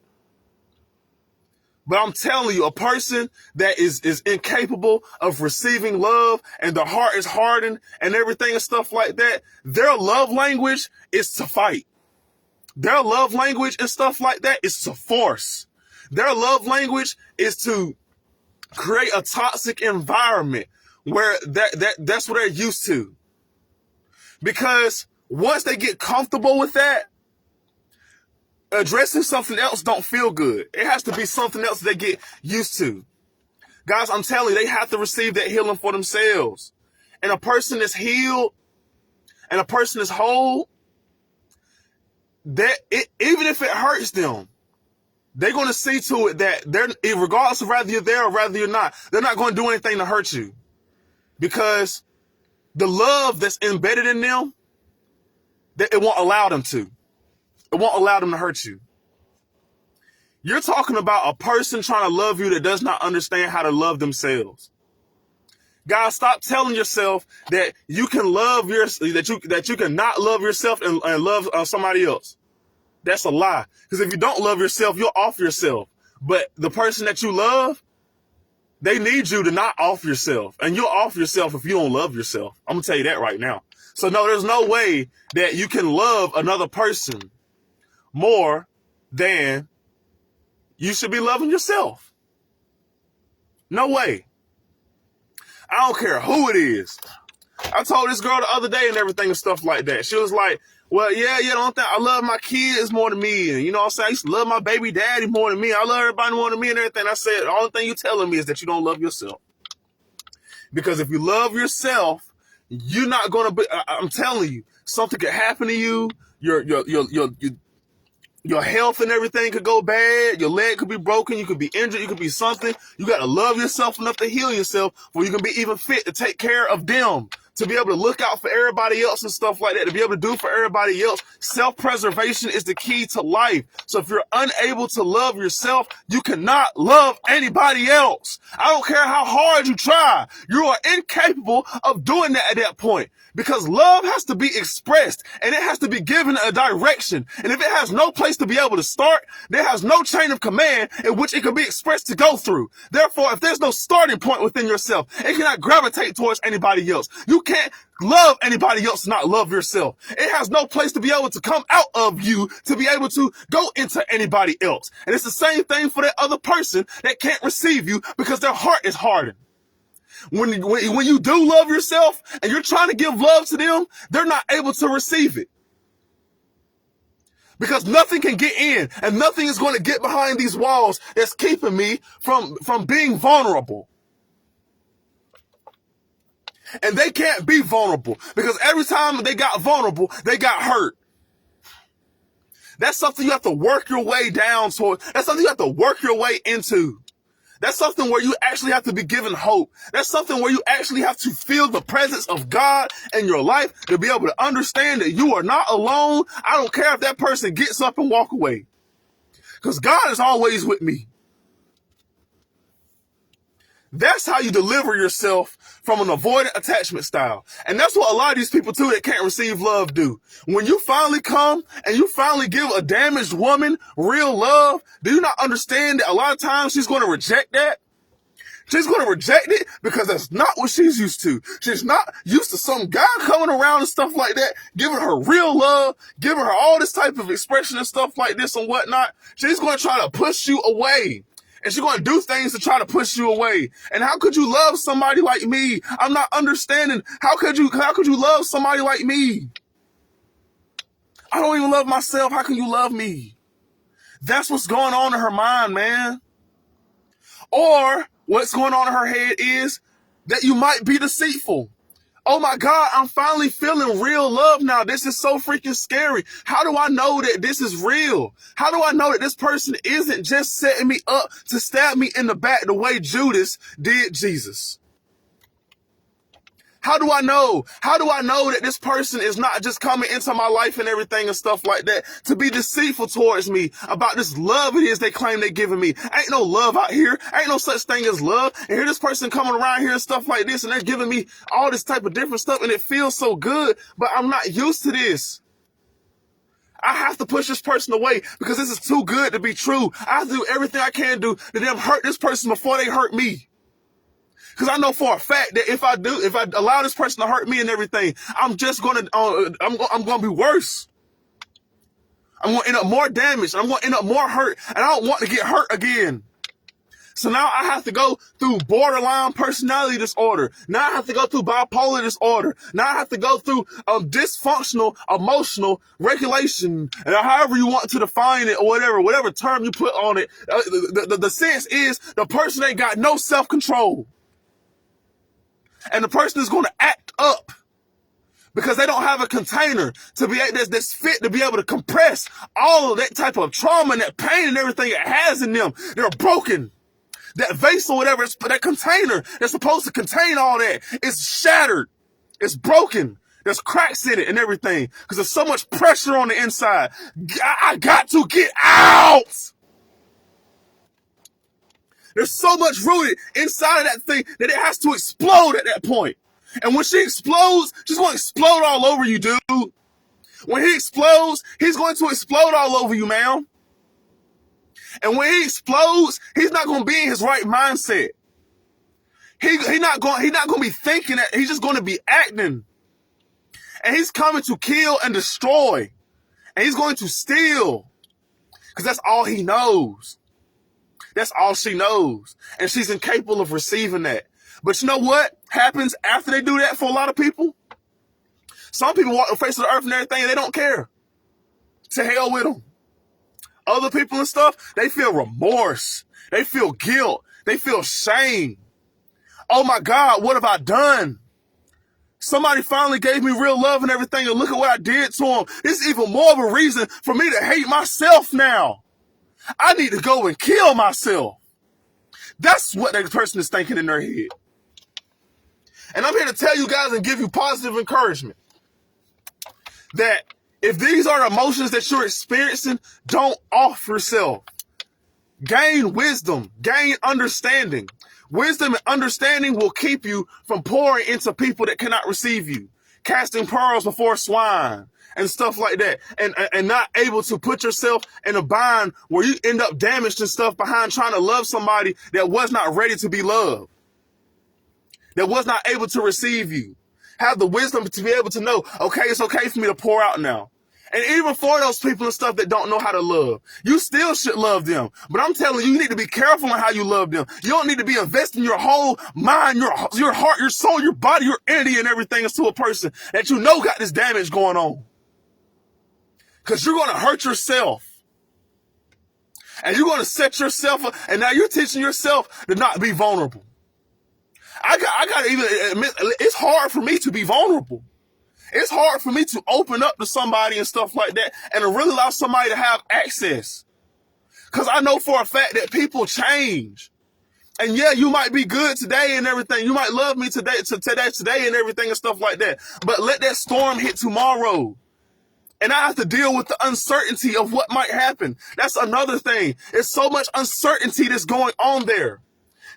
But I'm telling you, a person that is incapable of receiving love and the heart is hardened and everything and stuff like that, their love language is to fight. Their love language and stuff like that is to force. Their love language is to create a toxic environment where that's what they're used to. Because once they get comfortable with that, addressing something else don't feel good. It has to be something else they get used to. Guys, I'm telling you, they have to receive that healing for themselves. And a person is healed and a person is whole, that even if it hurts them, they're going to see to it that they're, regardless of whether you're there or whether you're not, they're not going to do anything to hurt you. Because the love that's embedded in them, that it won't allow them to. It won't allow them to hurt you. You're talking about a person trying to love you that does not understand how to love themselves. Guys, stop telling yourself that you can love that you can not love yourself and love somebody else. That's a lie. Because if you don't love yourself, you'll off yourself. But the person that you love, they need you to not off yourself. And you'll off yourself if you don't love yourself. I'm going to tell you that right now. So no, there's no way that you can love another person more than you should be loving yourself. No way. I don't care who it is. I told this girl the other day and everything and stuff like that. She was like, well, yeah, the only thing, I love my kids more than me. And you know what I'm saying? I used to love my baby daddy more than me. I love everybody more than me and everything. I said, the only thing you're telling me is that you don't love yourself. Because if you love yourself, you're not going to be, I'm telling you, something could happen to you. Your health and everything could go bad. Your leg could be broken. You could be injured. You could be something. You got to love yourself enough to heal yourself where you can be even fit to take care of them, to be able to look out for everybody else and stuff like that, to be able to do for everybody else. Self-preservation is the key to life. So if you're unable to love yourself, you cannot love anybody else. I don't care how hard you try. You are incapable of doing that at that point. Because love has to be expressed and it has to be given a direction. And if it has no place to be able to start, there has no chain of command in which it can be expressed to go through. Therefore, if there's no starting point within yourself, it cannot gravitate towards anybody else. You can't love anybody else and not love yourself. It has no place to be able to come out of you to be able to go into anybody else. And it's the same thing for that other person that can't receive you because their heart is hardened. When you do love yourself and you're trying to give love to them, they're not able to receive it. Because nothing can get in and nothing is going to get behind these walls that's keeping me from being vulnerable. And they can't be vulnerable because every time they got vulnerable, they got hurt. That's something you have to work your way down toward. That's something you have to work your way into. That's something where you actually have to be given hope. That's something where you actually have to feel the presence of God in your life to be able to understand that you are not alone. I don't care if that person gets up and walk away, because God is always with me. That's how you deliver yourself from an avoidant attachment style. And that's what a lot of these people too that can't receive love do. When you finally come and you finally give a damaged woman real love, do you not understand that a lot of times she's going to reject that? She's going to reject it because that's not what she's used to. She's not used to some guy coming around and stuff like that, giving her real love, giving her all this type of expression and stuff like this and whatnot. She's going to try to push you away. And she's going to do things to try to push you away. And how could you love somebody like me? I'm not understanding. How could you love somebody like me? I don't even love myself. How can you love me? That's what's going on in her mind, man. Or what's going on in her head is that you might be deceitful. Oh my God, I'm finally feeling real love now. This is so freaking scary. How do I know that this is real? How do I know that this person isn't just setting me up to stab me in the back the way Judas did Jesus? How do I know? How do I know that this person is not just coming into my life and everything and stuff like that to be deceitful towards me about this love it is they claim they're giving me? Ain't no love out here. Ain't no such thing as love. And here this person coming around here and stuff like this and they're giving me all this type of different stuff and it feels so good, but I'm not used to this. I have to push this person away because this is too good to be true. I have to do everything I can do to them hurt this person before they hurt me. Because I know for a fact that if I allow this person to hurt me and everything, I'm gonna be worse. I'm gonna end up more damaged. I'm gonna end up more hurt, and I don't want to get hurt again. So now I have to go through borderline personality disorder. Now I have to go through bipolar disorder. Now I have to go through dysfunctional emotional regulation, and however you want to define it or whatever term you put on it. The sense is the person ain't got no self-control. And the person is going to act up because they don't have a container to be that's fit to be able to compress all of that type of trauma and that pain and everything it has in them. They're broken. That vase or whatever, that container that's supposed to contain all that is shattered. It's broken. There's cracks in it and everything because there's so much pressure on the inside. I got to get out. There's so much rooted inside of that thing that it has to explode at that point. And when she explodes, she's going to explode all over you, dude. When he explodes, he's going to explode all over you, man. And when he explodes, he's not going to be in his right mindset. He's not going to be thinking that. He's just going to be acting. And he's coming to kill and destroy. And he's going to steal. Because that's all he knows. That's all she knows. And she's incapable of receiving that. But you know what happens after they do that for a lot of people? Some people walk the face of the earth and everything and they don't care. To hell with them. Other people and stuff, they feel remorse. They feel guilt. They feel shame. Oh my God, what have I done? Somebody finally gave me real love and everything and look at what I did to them. This is even more of a reason for me to hate myself now. I need to go and kill myself. That's what that person is thinking in their head. And I'm here to tell you guys and give you positive encouragement that if these are the emotions that you're experiencing, don't off yourself. Gain wisdom, gain understanding. Wisdom and understanding will keep you from pouring into people that cannot receive you, casting pearls before swine and stuff like that, and not able to put yourself in a bind where you end up damaged and stuff behind trying to love somebody that was not ready to be loved, that was not able to receive you. Have the wisdom to be able to know, okay, it's okay for me to pour out now. And even for those people and stuff that don't know how to love, you still should love them. But I'm telling you, you need to be careful on how you love them. You don't need to be investing your whole mind, your heart, your soul, your body, your entity and everything into a person that you know got this damage going on. Because you're going to hurt yourself. And you're going to set yourself up. And now you're teaching yourself to not be vulnerable. I got to even admit, it's hard for me to be vulnerable. It's hard for me to open up to somebody and stuff like that and to really allow somebody to have access. Because I know for a fact that people change. And yeah, you might be good today and everything. You might love me today and everything and stuff like that. But let that storm hit tomorrow. And I have to deal with the uncertainty of what might happen. That's another thing. There's so much uncertainty that's going on there.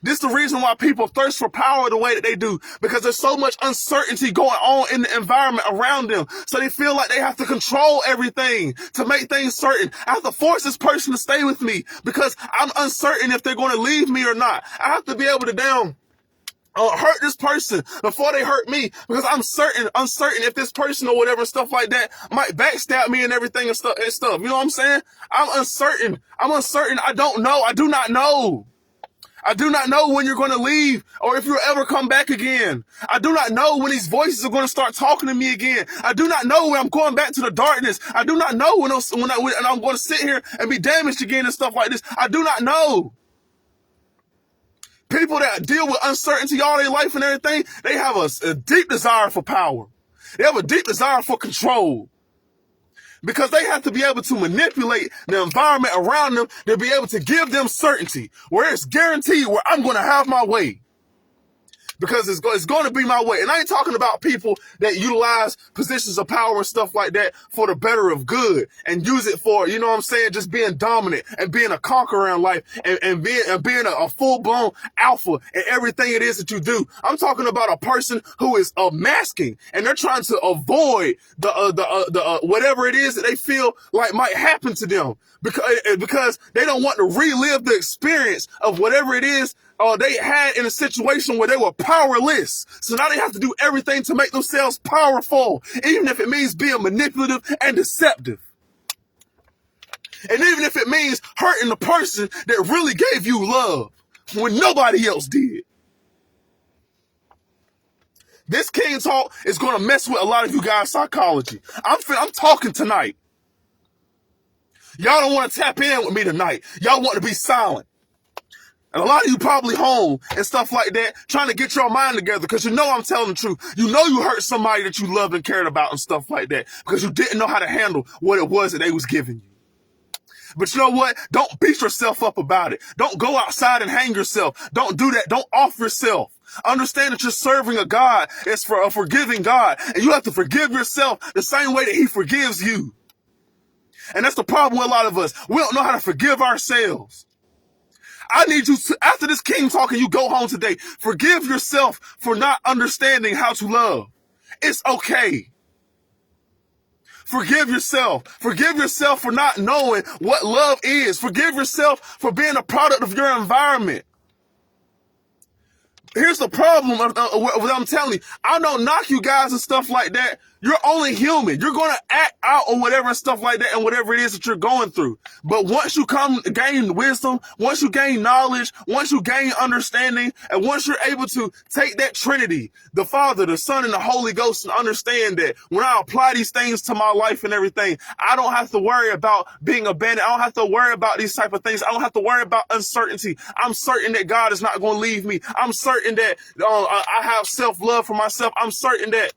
This is the reason why people thirst for power the way that they do, because there's so much uncertainty going on in the environment around them. So they feel like they have to control everything to make things certain. I have to force this person to stay with me because I'm uncertain if they're going to leave me or not. I have to be able to hurt this person before they hurt me because I'm uncertain if this person or whatever stuff like that might backstab me and everything and stuff. You know what I'm saying? I'm uncertain. I don't know. I do not know. I do not know when you're going to leave or if you'll ever come back again. I do not know when these voices are going to start talking to me again. I do not know when I'm going back to the darkness. I do not know when I'm going to sit here and be damaged again and stuff like this. I do not know. People that deal with uncertainty all their life and everything, they have a deep desire for power. They have a deep desire for control. Because they have to be able to manipulate the environment around them to be able to give them certainty, where it's guaranteed where I'm going to have my way. Because it's going to be my way. And I ain't talking about people that utilize positions of power and stuff like that for the better of good and use it for, you know what I'm saying, just being dominant and being a conqueror in life and being a full-blown alpha in everything it is that you do. I'm talking about a person who is masking and they're trying to avoid the whatever it is that they feel like might happen to them because they don't want to relive the experience of whatever it is they had in a situation where they were powerless. So now they have to do everything to make themselves powerful, even if it means being manipulative and deceptive. And even if it means hurting the person that really gave you love when nobody else did. This King Talk is going to mess with a lot of you guys' psychology. I'm talking tonight. Y'all don't want to tap in with me tonight. Y'all want to be silent. And a lot of you probably home and stuff like that, trying to get your mind together because you know I'm telling the truth. You know you hurt somebody that you loved and cared about and stuff like that because you didn't know how to handle what it was that they was giving you. But you know what? Don't beat yourself up about it. Don't go outside and hang yourself. Don't do that. Don't off yourself. Understand that you're serving a God. It's for a forgiving God. And you have to forgive yourself the same way that he forgives you. And that's the problem with a lot of us. We don't know how to forgive ourselves. I need you to, after this King Talk and you go home today, forgive yourself for not understanding how to love. It's okay. Forgive yourself. Forgive yourself for not knowing what love is. Forgive yourself for being a product of your environment. Here's the problem what I'm telling you. I don't knock you guys and stuff like that. You're only human. You're going to act out on whatever and stuff like that and whatever it is that you're going through. But once you gain wisdom, once you gain knowledge, once you gain understanding, and once you're able to take that Trinity, the Father, the Son, and the Holy Ghost, and understand that when I apply these things to my life and everything, I don't have to worry about being abandoned. I don't have to worry about these type of things. I don't have to worry about uncertainty. I'm certain that God is not going to leave me. I'm certain that I have self-love for myself. I'm certain that,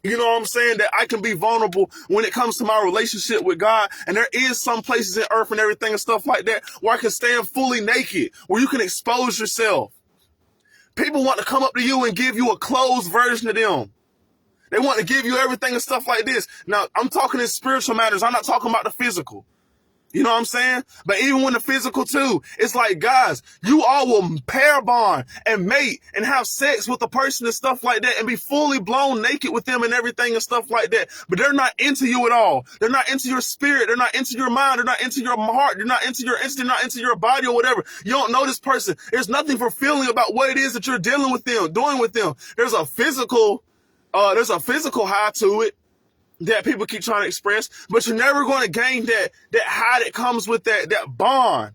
you know what I'm saying, that I can be vulnerable when it comes to my relationship with God. And there is some places in earth and everything and stuff like that where I can stand fully naked, where you can expose yourself. People want to come up to you and give you a closed version of them. They want to give you everything and stuff like this. Now, I'm talking in spiritual matters. I'm not talking about the physical. You know what I'm saying? But even when the physical too, it's like, guys, you all will pair bond and mate and have sex with a person and stuff like that and be fully blown naked with them and everything and stuff like that. But they're not into you at all. They're not into your spirit. They're not into your mind. They're not into your heart. They're not into your instinct. They're not into your body or whatever. You don't know this person. There's nothing fulfilling about what it is that you're dealing with them, doing with them. There's a physical high to it that people keep trying to express, but you're never going to gain that high that comes with that bond.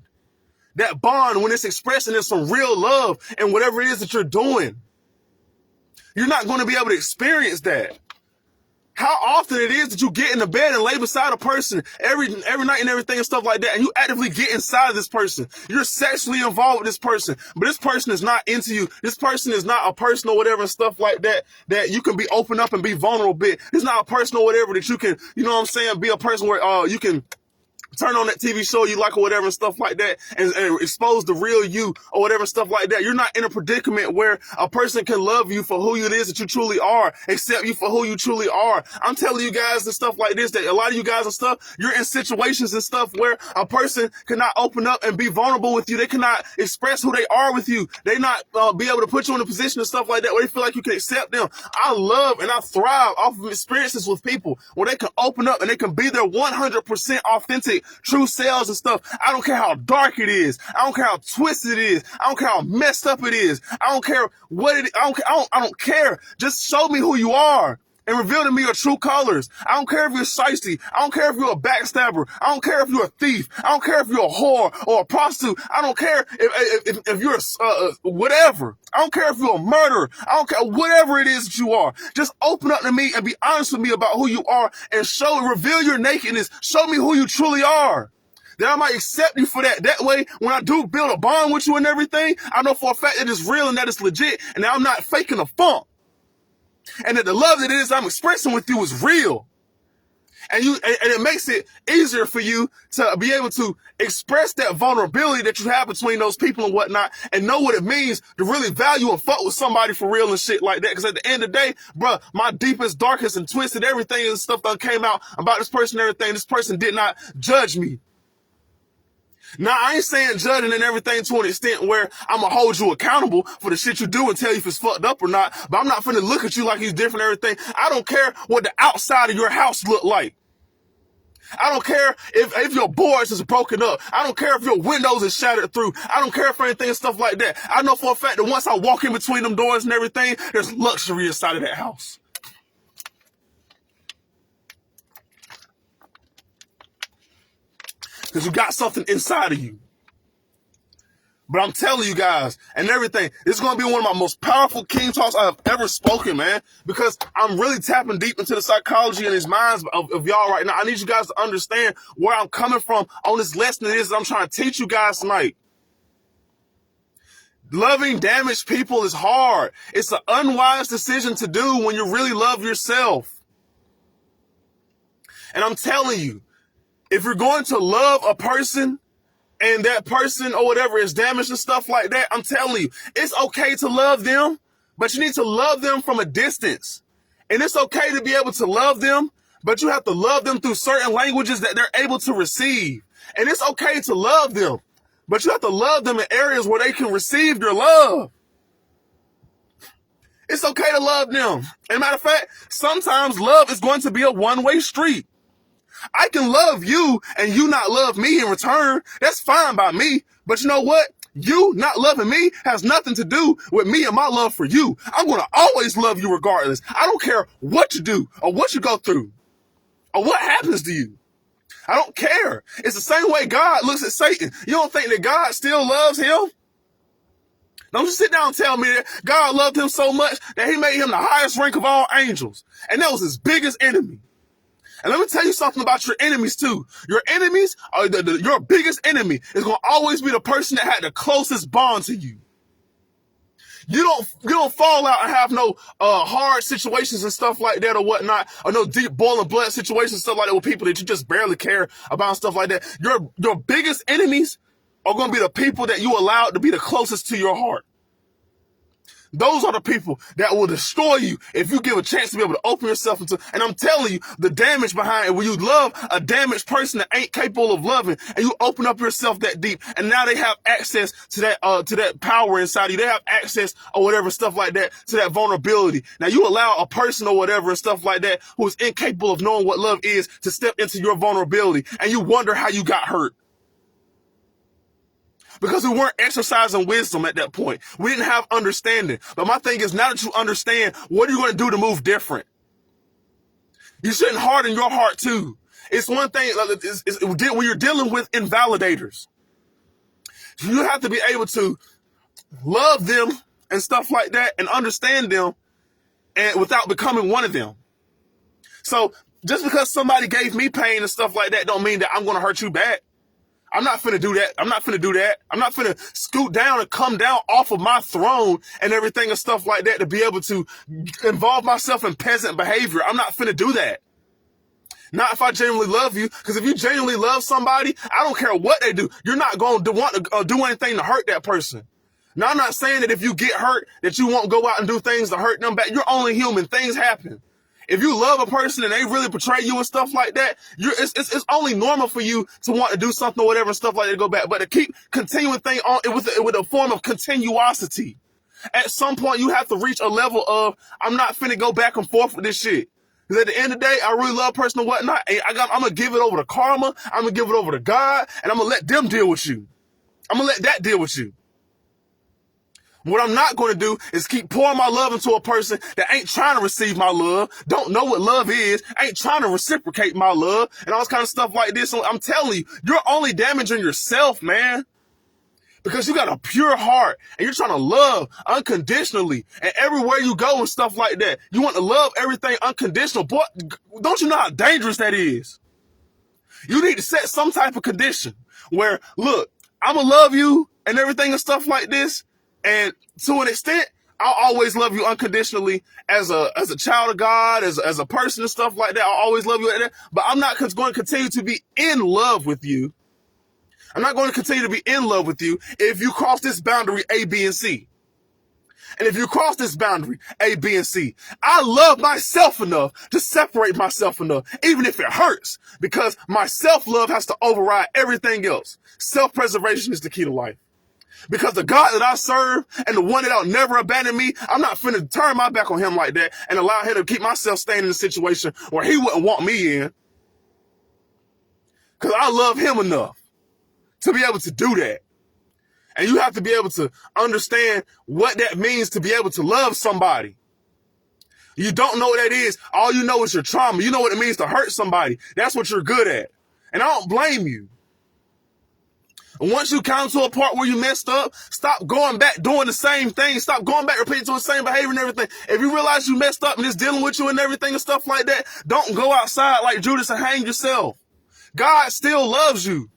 That bond when it's expressing there's some real love and whatever it is that you're doing. You're not going to be able to experience that. How often it is that you get in the bed and lay beside a person every night and everything and stuff like that, and you actively get inside of this person. You're sexually involved with this person, but this person is not into you. This person is not a person or whatever and stuff like that you can be open up and be vulnerable with. It's not a person or whatever that you can, you know what I'm saying, be a person where you can turn on that TV show you like or whatever and stuff like that, and expose the real you or whatever and stuff like that. You're not in a predicament where a person can love you for who it is that you truly are, accept you for who you truly are. I'm telling you guys and stuff like this, that a lot of you guys and stuff, you're in situations and stuff where a person cannot open up and be vulnerable with you. They cannot express who they are with you. They not be able to put you in a position and stuff like that where they feel like you can accept them. I love and I thrive off of experiences with people where they can open up and they can be their 100% authentic true selves and stuff. I don't care how dark it is. I don't care how twisted it is. I don't care how messed up it is. I don't care what it is. I don't care. Just show me who you are and reveal to me your true colors. I don't care if you're shiesty. I don't care if you're a backstabber. I don't care if you're a thief. I don't care if you're a whore or a prostitute. I don't care if you're whatever. I don't care if you're a murderer. I don't care whatever it is that you are. Just open up to me and be honest with me about who you are and reveal your nakedness. Show me who you truly are. That I might accept you for that. That way, when I do build a bond with you and everything, I know for a fact that it's real and that it's legit and that I'm not faking a funk. And that the love that it is I'm expressing with you is real. And it makes it easier for you to be able to express that vulnerability that you have between those people and whatnot and know what it means to really value and fuck with somebody for real and shit like that. Because at the end of the day, bruh, my deepest, darkest, and twisted everything and stuff that came out about this person and everything, this person did not judge me. Now, I ain't saying judging and everything to an extent where I'm going to hold you accountable for the shit you do and tell you if it's fucked up or not, but I'm not finna look at you like he's different and everything. I don't care what the outside of your house look like. I don't care if your boards is broken up. I don't care if your windows is shattered through. I don't care for anything and stuff like that. I know for a fact that once I walk in between them doors and everything, there's luxury inside of that house. Because you got something inside of you. But I'm telling you guys and everything, this is going to be one of my most powerful King Talks I have ever spoken, man. Because I'm really tapping deep into the psychology and his minds of y'all right now. I need you guys to understand where I'm coming from on this lesson that I'm trying to teach you guys tonight. Loving damaged people is hard. It's an unwise decision to do when you really love yourself. And I'm telling you, if you're going to love a person and that person or whatever is damaged and stuff like that, I'm telling you, it's okay to love them, but you need to love them from a distance. And it's okay to be able to love them, but you have to love them through certain languages that they're able to receive. And it's okay to love them, but you have to love them in areas where they can receive your love. It's okay to love them. As a matter of fact, sometimes love is going to be a one-way street. I can love you and you not love me in return. That's fine by me. But you know what? You not loving me has nothing to do with me and my love for you. I'm going to always love you regardless. I don't care what you do or what you go through or what happens to you. I don't care. It's the same way God looks at Satan. You don't think that God still loves him? Don't you sit down and tell me that God loved him so much that he made him the highest rank of all angels. And that was his biggest enemy. And let me tell you something about your enemies too. Your enemies, your biggest enemy is going to always be the person that had the closest bond to you. You don't fall out and have no hard situations and stuff like that or whatnot, or no deep boiling blood situations and stuff like that with people that you just barely care about and stuff like that. Your biggest enemies are going to be the people that you allowed to be the closest to your heart. Those are the people that will destroy you if you give a chance to be able to open yourself into. And I'm telling you, the damage behind it, when you love a damaged person that ain't capable of loving, and you open up yourself that deep, and now they have access to that power inside you. They have access or whatever stuff like that to that vulnerability. Now you allow a person or whatever and stuff like that who is incapable of knowing what love is to step into your vulnerability, and you wonder how you got hurt. Because we weren't exercising wisdom at that point. We didn't have understanding. But my thing is, now that you understand, what are you going to do to move different? You shouldn't harden your heart too. It's one thing when you're dealing with invalidators. You have to be able to love them and stuff like that and understand them and without becoming one of them. So just because somebody gave me pain and stuff like that don't mean that I'm going to hurt you back. I'm not finna do that. I'm not finna scoot down and come down off of my throne and everything and stuff like that to be able to involve myself in peasant behavior. I'm not finna do that. Not if I genuinely love you, because if you genuinely love somebody, I don't care what they do. You're not going to want to do anything to hurt that person. Now, I'm not saying that if you get hurt, that you won't go out and do things to hurt them back. You're only human. Things happen. If you love a person and they really betray you and stuff like that, it's only normal for you to want to do something or whatever and stuff like that to go back. But to keep continuing thing on with a form of continuosity, at some point you have to reach a level of, I'm not finna go back and forth with this shit. Because at the end of the day, I really love a person or whatnot. And I'm going to give it over to karma. I'm going to give it over to God. And I'm going to let them deal with you. I'm going to let that deal with you. What I'm not going to do is keep pouring my love into a person that ain't trying to receive my love, don't know what love is, ain't trying to reciprocate my love, and all this kind of stuff like this. So I'm telling you, you're only damaging yourself, man. Because you got a pure heart, and you're trying to love unconditionally, and everywhere you go and stuff like that, you want to love everything unconditional. Boy, don't you know how dangerous that is? You need to set some type of condition where, look, I'm going to love you and everything and stuff like this, and to an extent, I'll always love you unconditionally as a child of God, as a person and stuff like that. I'll always love you like that. But I'm not going to continue to be in love with you. I'm not going to continue to be in love with you if you cross this boundary A, B, and C. And if you cross this boundary A, B, and C, I love myself enough to separate myself enough, even if it hurts, because my self-love has to override everything else. Self-preservation is the key to life. Because the God that I serve and the one that'll never abandon me, I'm not finna turn my back on him like that and allow him to keep myself staying in a situation where he wouldn't want me in. Because I love him enough to be able to do that. And you have to be able to understand what that means to be able to love somebody. You don't know what that is. All you know is your trauma. You know what it means to hurt somebody. That's what you're good at. And I don't blame you. And once you come to a part where you messed up, stop going back doing the same thing. Stop going back repeating to the same behavior and everything. If you realize you messed up and it's dealing with you and everything and stuff like that, don't go outside like Judas and hang yourself. God still loves you.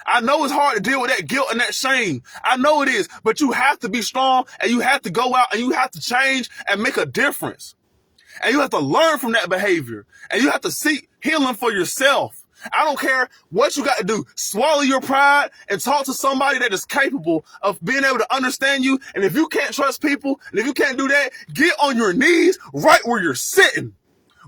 I know it's hard to deal with that guilt and that shame. I know it is, but you have to be strong and you have to go out and you have to change and make a difference. And you have to learn from that behavior and you have to seek healing for yourself. I don't care what you got to do. Swallow your pride and talk to somebody that is capable of being able to understand you. And if you can't trust people, and if you can't do that, get on your knees right where you're sitting,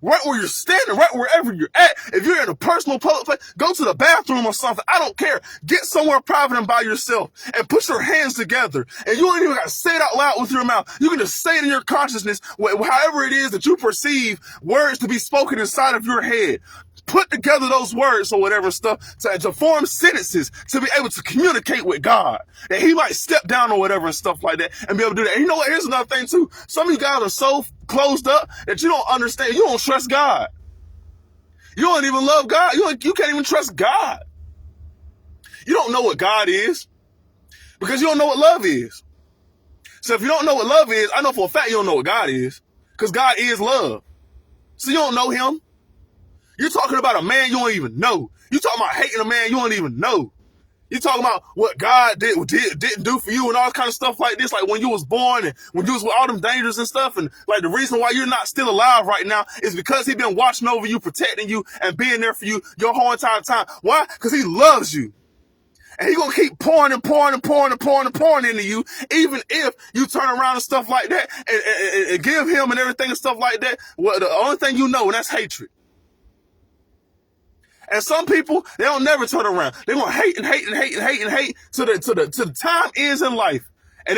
right where you're standing, right wherever you're at. If you're in a personal public place, go to the bathroom or something. I don't care. Get somewhere private and by yourself and put your hands together. And you don't even got to say it out loud with your mouth. You can just say it in your consciousness, however it is that you perceive words to be spoken inside of your head. Put together those words or whatever stuff to form sentences to be able to communicate with God. That he might step down or whatever and stuff like that and be able to do that. And you know what? Here's another thing too. Some of you guys are so closed up that you don't understand. You don't trust God. You don't even love God. You can't even trust God. You don't know what God is because you don't know what love is. So if you don't know what love is, I know for a fact you don't know what God is because God is love. So you don't know him. You're talking about a man you don't even know. You're talking about hating a man you don't even know. You're talking about what God didn't do for you and all kind of stuff like this, like when you was born and when you was with all them dangers and stuff. And like the reason why you're not still alive right now is because he been watching over you, protecting you, and being there for you your whole entire time. Why? Because he loves you. And he gonna keep pouring and pouring and pouring and pouring and pouring into you, even if you turn around and stuff like that and give him and everything and stuff like that. Well, the only thing you know, and that's hatred. And some people, they don't never turn around. They're gonna hate and hate and hate and hate and hate till the time ends in life. And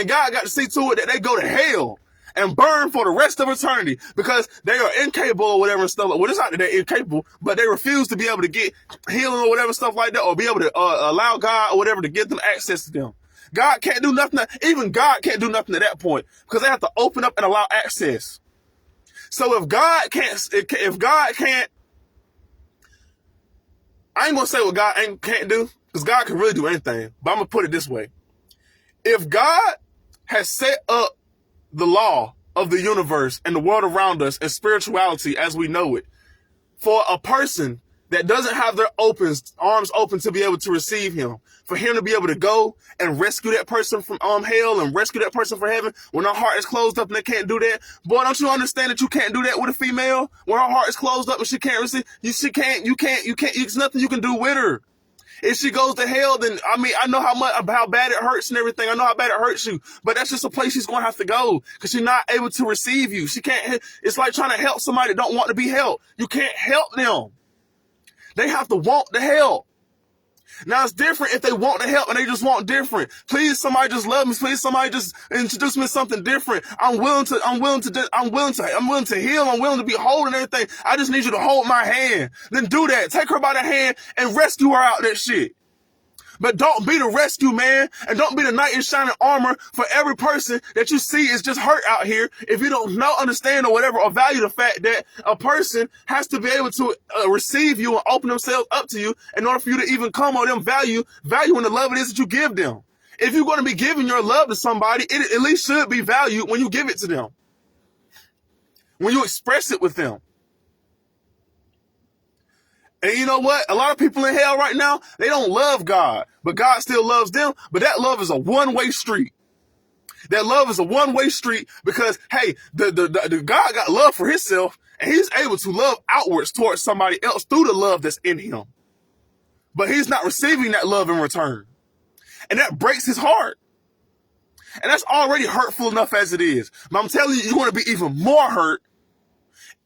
God got to see to it that they go to hell and burn for the rest of eternity because they are incapable or whatever and stuff. Well, it's not that they're incapable, but they refuse to be able to get healing or whatever stuff like that, or be able to allow God or whatever to give them access to them. God can't do nothing. Even God can't do nothing at that point because they have to open up and allow access. So if God can't, I ain't gonna say what God can't do, because God can really do anything. But I'm gonna put it this way. If God has set up the law of the universe and the world around us and spirituality as we know it, for a person that doesn't have their arms open to be able to receive him, for him to be able to go and rescue that person from hell and rescue that person from heaven when her heart is closed up and they can't do that. Boy, don't you understand that you can't do that with a female when her heart is closed up and she can't receive? There's nothing you can do with her. If she goes to hell, then I know how bad it hurts and everything. I know how bad it hurts you, but that's just a place she's going to have to go because she's not able to receive you. She can't. It's like trying to help somebody that don't want to be helped. You can't help them. They have to want the help. Now it's different if they want the help and they just want different. Please, somebody just love me. Please, somebody just introduce me to something different. I'm willing to heal. I'm willing to be whole and everything. I just need you to hold my hand. Then do that. Take her by the hand and rescue her out that shit. But don't be the rescue man and don't be the knight in shining armor for every person that you see is just hurt out here. If you don't understand or whatever, or value the fact that a person has to be able to receive you and open themselves up to you in order for you to even come on them valuing the love it is that you give them. If you're going to be giving your love to somebody, it at least should be valued when you give it to them, when you express it with them. And you know what? A lot of people in hell right now, they don't love God, but God still loves them. But that love is a one-way street. That love is a one-way street because, hey, the God got love for himself, and he's able to love outwards towards somebody else through the love that's in him. But he's not receiving that love in return. And that breaks his heart. And that's already hurtful enough as it is. But I'm telling you, you're going to be even more hurt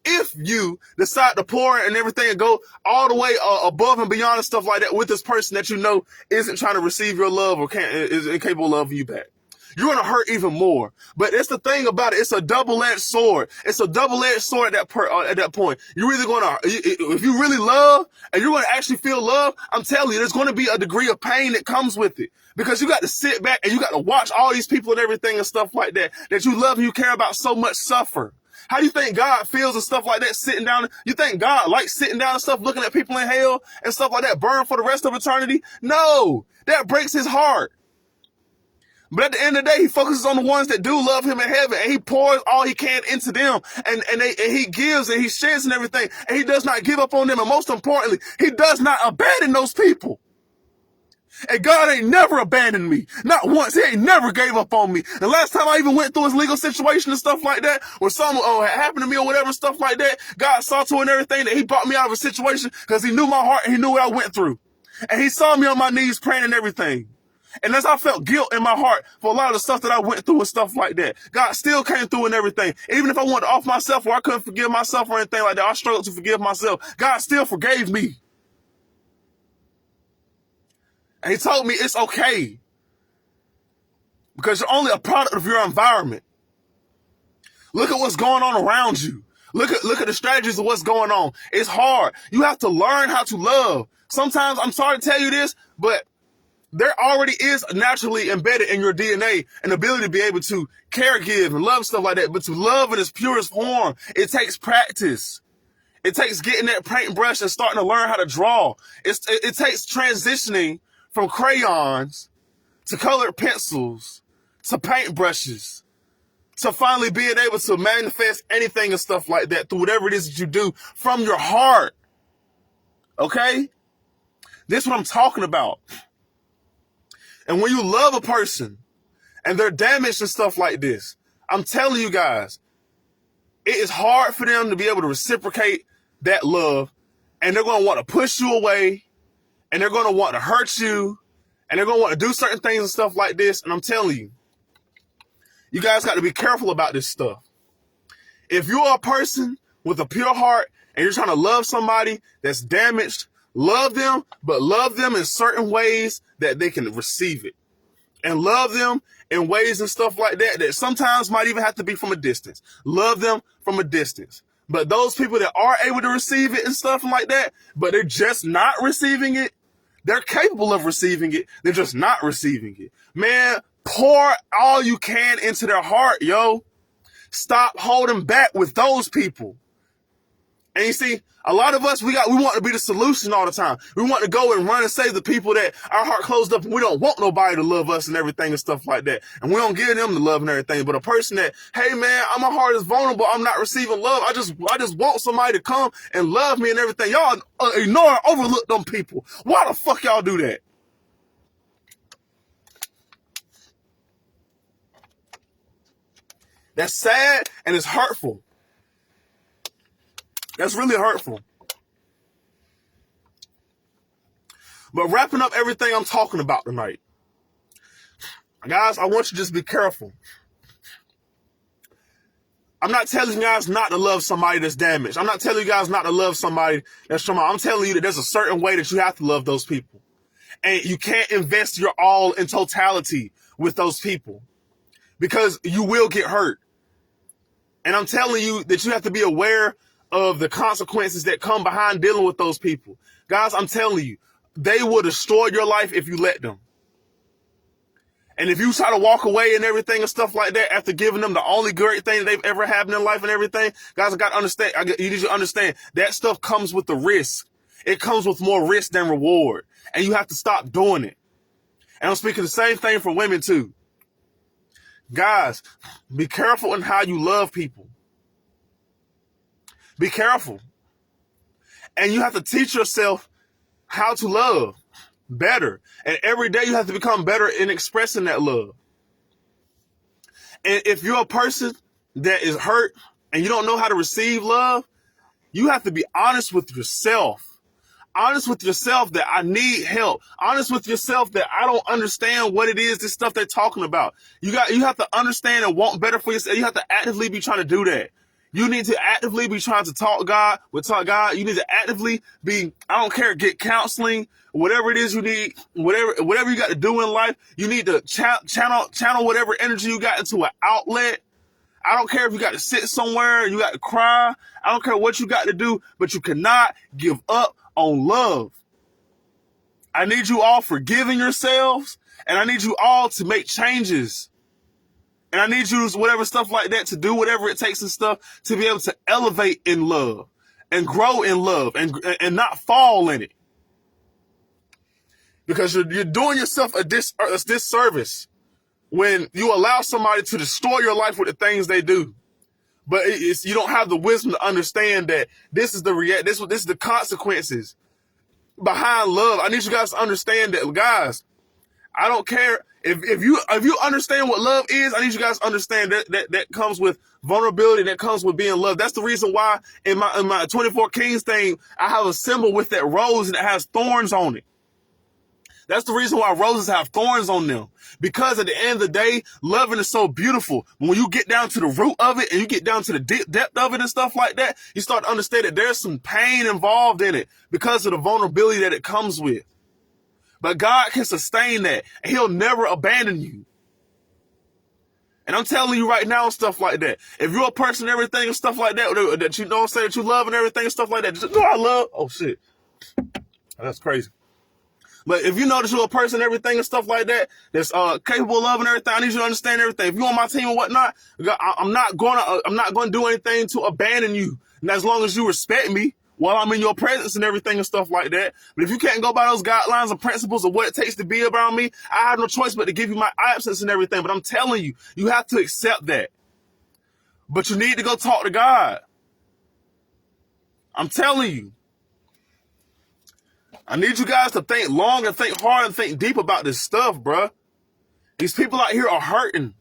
if you decide to pour and everything and go all the way above and beyond and stuff like that with this person that you know isn't trying to receive your love or is incapable of loving you back. You're going to hurt even more. But it's the thing about it. It's a double-edged sword. It's a double-edged sword at that point. You're either going to, if you really love and you're going to actually feel love, I'm telling you, there's going to be a degree of pain that comes with it. Because you got to sit back and you got to watch all these people and everything and stuff like that you love and you care about so much suffer. How do you think God feels and stuff like that sitting down? You think God likes sitting down and stuff, looking at people in hell and stuff like that, burn for the rest of eternity? No, that breaks his heart. But at the end of the day, he focuses on the ones that do love him in heaven, and he pours all he can into them, and he gives and he shares and everything, and he does not give up on them. And most importantly, he does not abandon those people. And God ain't never abandoned me. Not once. He ain't never gave up on me. The last time I even went through his legal situation and stuff like that, or something had happened to me or whatever, stuff like that, God saw to it and everything that he brought me out of a situation because he knew my heart and he knew what I went through. And he saw me on my knees praying and everything. And as I felt guilt in my heart for a lot of the stuff that I went through and stuff like that, God still came through and everything. Even if I wanted to off myself or I couldn't forgive myself or anything like that, I struggled to forgive myself. God still forgave me. And he told me it's okay because you're only a product of your environment. Look at what's going on around you. Look at the strategies of what's going on. It's hard. You have to learn how to love. Sometimes, I'm sorry to tell you this, but there already is naturally embedded in your DNA an ability to be able to care, give, and love, stuff like that. But to love in its purest form, it takes practice. It takes getting that paintbrush and starting to learn how to draw. It takes transitioning from crayons to colored pencils to paintbrushes to finally being able to manifest anything and stuff like that through whatever it is that you do from your heart. Okay? This is what I'm talking about. And when you love a person and they're damaged and stuff like this, I'm telling you guys, it is hard for them to be able to reciprocate that love, and they're going to want to push you away, and they're going to want to hurt you, and they're going to want to do certain things and stuff like this. And I'm telling you, you guys got to be careful about this stuff. If you're a person with a pure heart and you're trying to love somebody that's damaged, love them, but love them in certain ways that they can receive it. And love them in ways and stuff like that that sometimes might even have to be from a distance. Love them from a distance. But those people that are able to receive it and stuff like that, but they're just not receiving it, they're capable of receiving it. They're just not receiving it. Man, pour all you can into their heart, yo. Stop holding back with those people. And you see, a lot of us, we want to be the solution all the time. We want to go and run and save the people that our heart closed up, and we don't want nobody to love us and everything and stuff like that. And we don't give them the love and everything. But a person that, hey man, my heart is vulnerable, I'm not receiving love. I just want somebody to come and love me and everything. Y'all ignore and overlook them people. Why the fuck y'all do that? That's sad and it's hurtful. That's really hurtful. But wrapping up everything I'm talking about tonight, guys, I want you to just be careful. I'm not telling you guys not to love somebody that's damaged. I'm not telling you guys not to love somebody that's traumatized. I'm telling you that there's a certain way that you have to love those people. And you can't invest your all in totality with those people because you will get hurt. And I'm telling you that you have to be aware of the consequences that come behind dealing with those people. Guys, I'm telling you, they will destroy your life if you let them. And if you try to walk away and everything and stuff like that after giving them the only great thing that they've ever had in their life and everything, guys, I got to understand. You need to understand that stuff comes with the risk. It comes with more risk than reward. And you have to stop doing it. And I'm speaking the same thing for women too. Guys, be careful in how you love people. Be careful. And you have to teach yourself how to love better. And every day you have to become better in expressing that love. And if you're a person that is hurt and you don't know how to receive love, you have to be honest with yourself. Honest with yourself that I need help. Honest with yourself that I don't understand what it is, this stuff they're talking about. You have to understand and want better for yourself. You have to actively be trying to do that. You need to actively be trying to talk God. You need to actively be, I don't care, get counseling, whatever it is you need, whatever you got to do in life. You need to channel whatever energy you got into an outlet. I don't care if you got to sit somewhere, you got to cry. I don't care what you got to do, but you cannot give up on love. I need you all forgiving yourselves, and I need you all to make changes. And I need you, whatever stuff like that, to do whatever it takes and stuff to be able to elevate in love and grow in love and not fall in it. Because you're doing yourself a disservice when you allow somebody to destroy your life with the things they do. But you don't have the wisdom to understand that this is the consequences behind love. I need you guys to understand that, guys. I don't care if you understand what love is. I need you guys to understand that comes with vulnerability. That comes with being loved. That's the reason why in my 24 Kings thing, I have a symbol with that rose and it has thorns on it. That's the reason why roses have thorns on them. Because at the end of the day, loving is so beautiful. When you get down to the root of it and you get down to the depth of it and stuff like that, you start to understand that there's some pain involved in it because of the vulnerability that it comes with. But God can sustain that, and he'll never abandon you. And I'm telling you right now and stuff like that. If you're a person and everything and stuff like that you don't say that you love and everything and stuff like that, just know I love. Oh, shit. That's crazy. But if you know that you're a person and everything and stuff like that, that's capable of love and everything, I need you to understand everything. If you're on my team and whatnot, I'm not going to do anything to abandon you. And as long as you respect me while I'm in your presence and everything and stuff like that. But if you can't go by those guidelines and principles of what it takes to be around me, I have no choice but to give you my absence and everything. But I'm telling you, you have to accept that. But you need to go talk to God. I'm telling you. I need you guys to think long and think hard and think deep about this stuff, bruh. These people out here are hurting.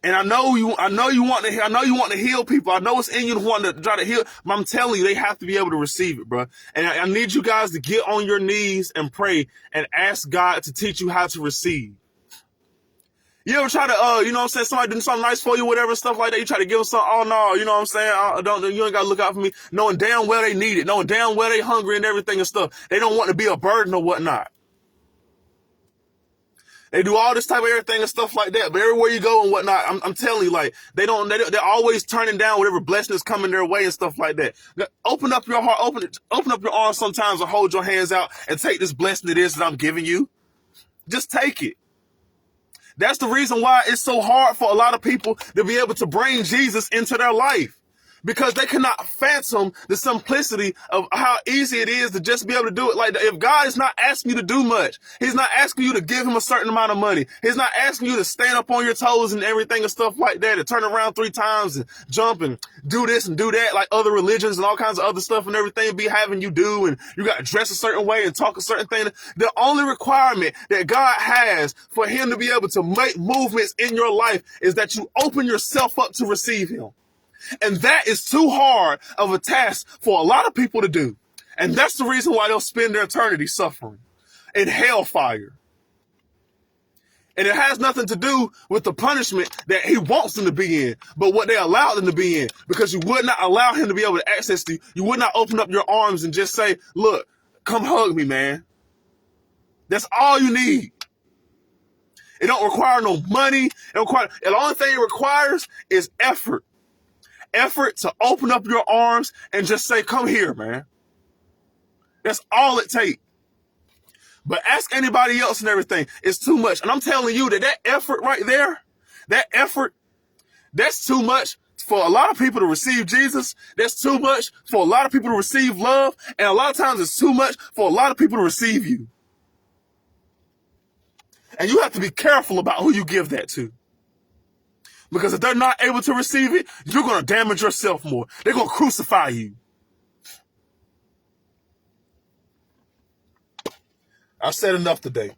And I know you want to heal people. I know it's in you to want to try to heal, but I'm telling you, they have to be able to receive it, bruh. And I need you guys to get on your knees and pray and ask God to teach you how to receive. You ever try to, somebody doing something nice for you, whatever, stuff like that. You try to give them something. Oh no, you know what I'm saying? You ain't got to look out for me. Knowing damn well they need it. Knowing damn well they hungry and everything and stuff. They don't want to be a burden or whatnot. They do all this type of everything and stuff like that. But everywhere you go and whatnot, I'm telling you, like, they're always turning down whatever blessing is coming their way and stuff like that. Open up your heart, open up your arms sometimes and hold your hands out and take this blessing that I'm giving you. Just take it. That's the reason why it's so hard for a lot of people to be able to bring Jesus into their life. because they cannot fathom the simplicity of how easy it is to just be able to do it like that. If God is not asking you to do much, he's not asking you to give him a certain amount of money. He's not asking you to stand up on your toes and everything and stuff like that, to turn around 3 times and jump and do this and do that like other religions and all kinds of other stuff and everything be having you do, and you got to dress a certain way and talk a certain thing. The only requirement that God has for him to be able to make movements in your life is that you open yourself up to receive him. And that is too hard of a task for a lot of people to do. And that's the reason why they'll spend their eternity suffering in hellfire. And it has nothing to do with the punishment that he wants them to be in, but what they allowed them to be in, because you would not allow him to be able to access you. You would not open up your arms and just say, look, come hug me, man. That's all you need. It don't require no money. The only thing it requires is effort. Effort to open up your arms and just say, come here, man. That's all it takes. But ask anybody else and everything. It's too much. And I'm telling you that effort right there, that's too much for a lot of people to receive Jesus. That's too much for a lot of people to receive love. And a lot of times it's too much for a lot of people to receive you. And you have to be careful about who you give that to. Because if they're not able to receive it, you're going to damage yourself more. They're going to crucify you. I've said enough today.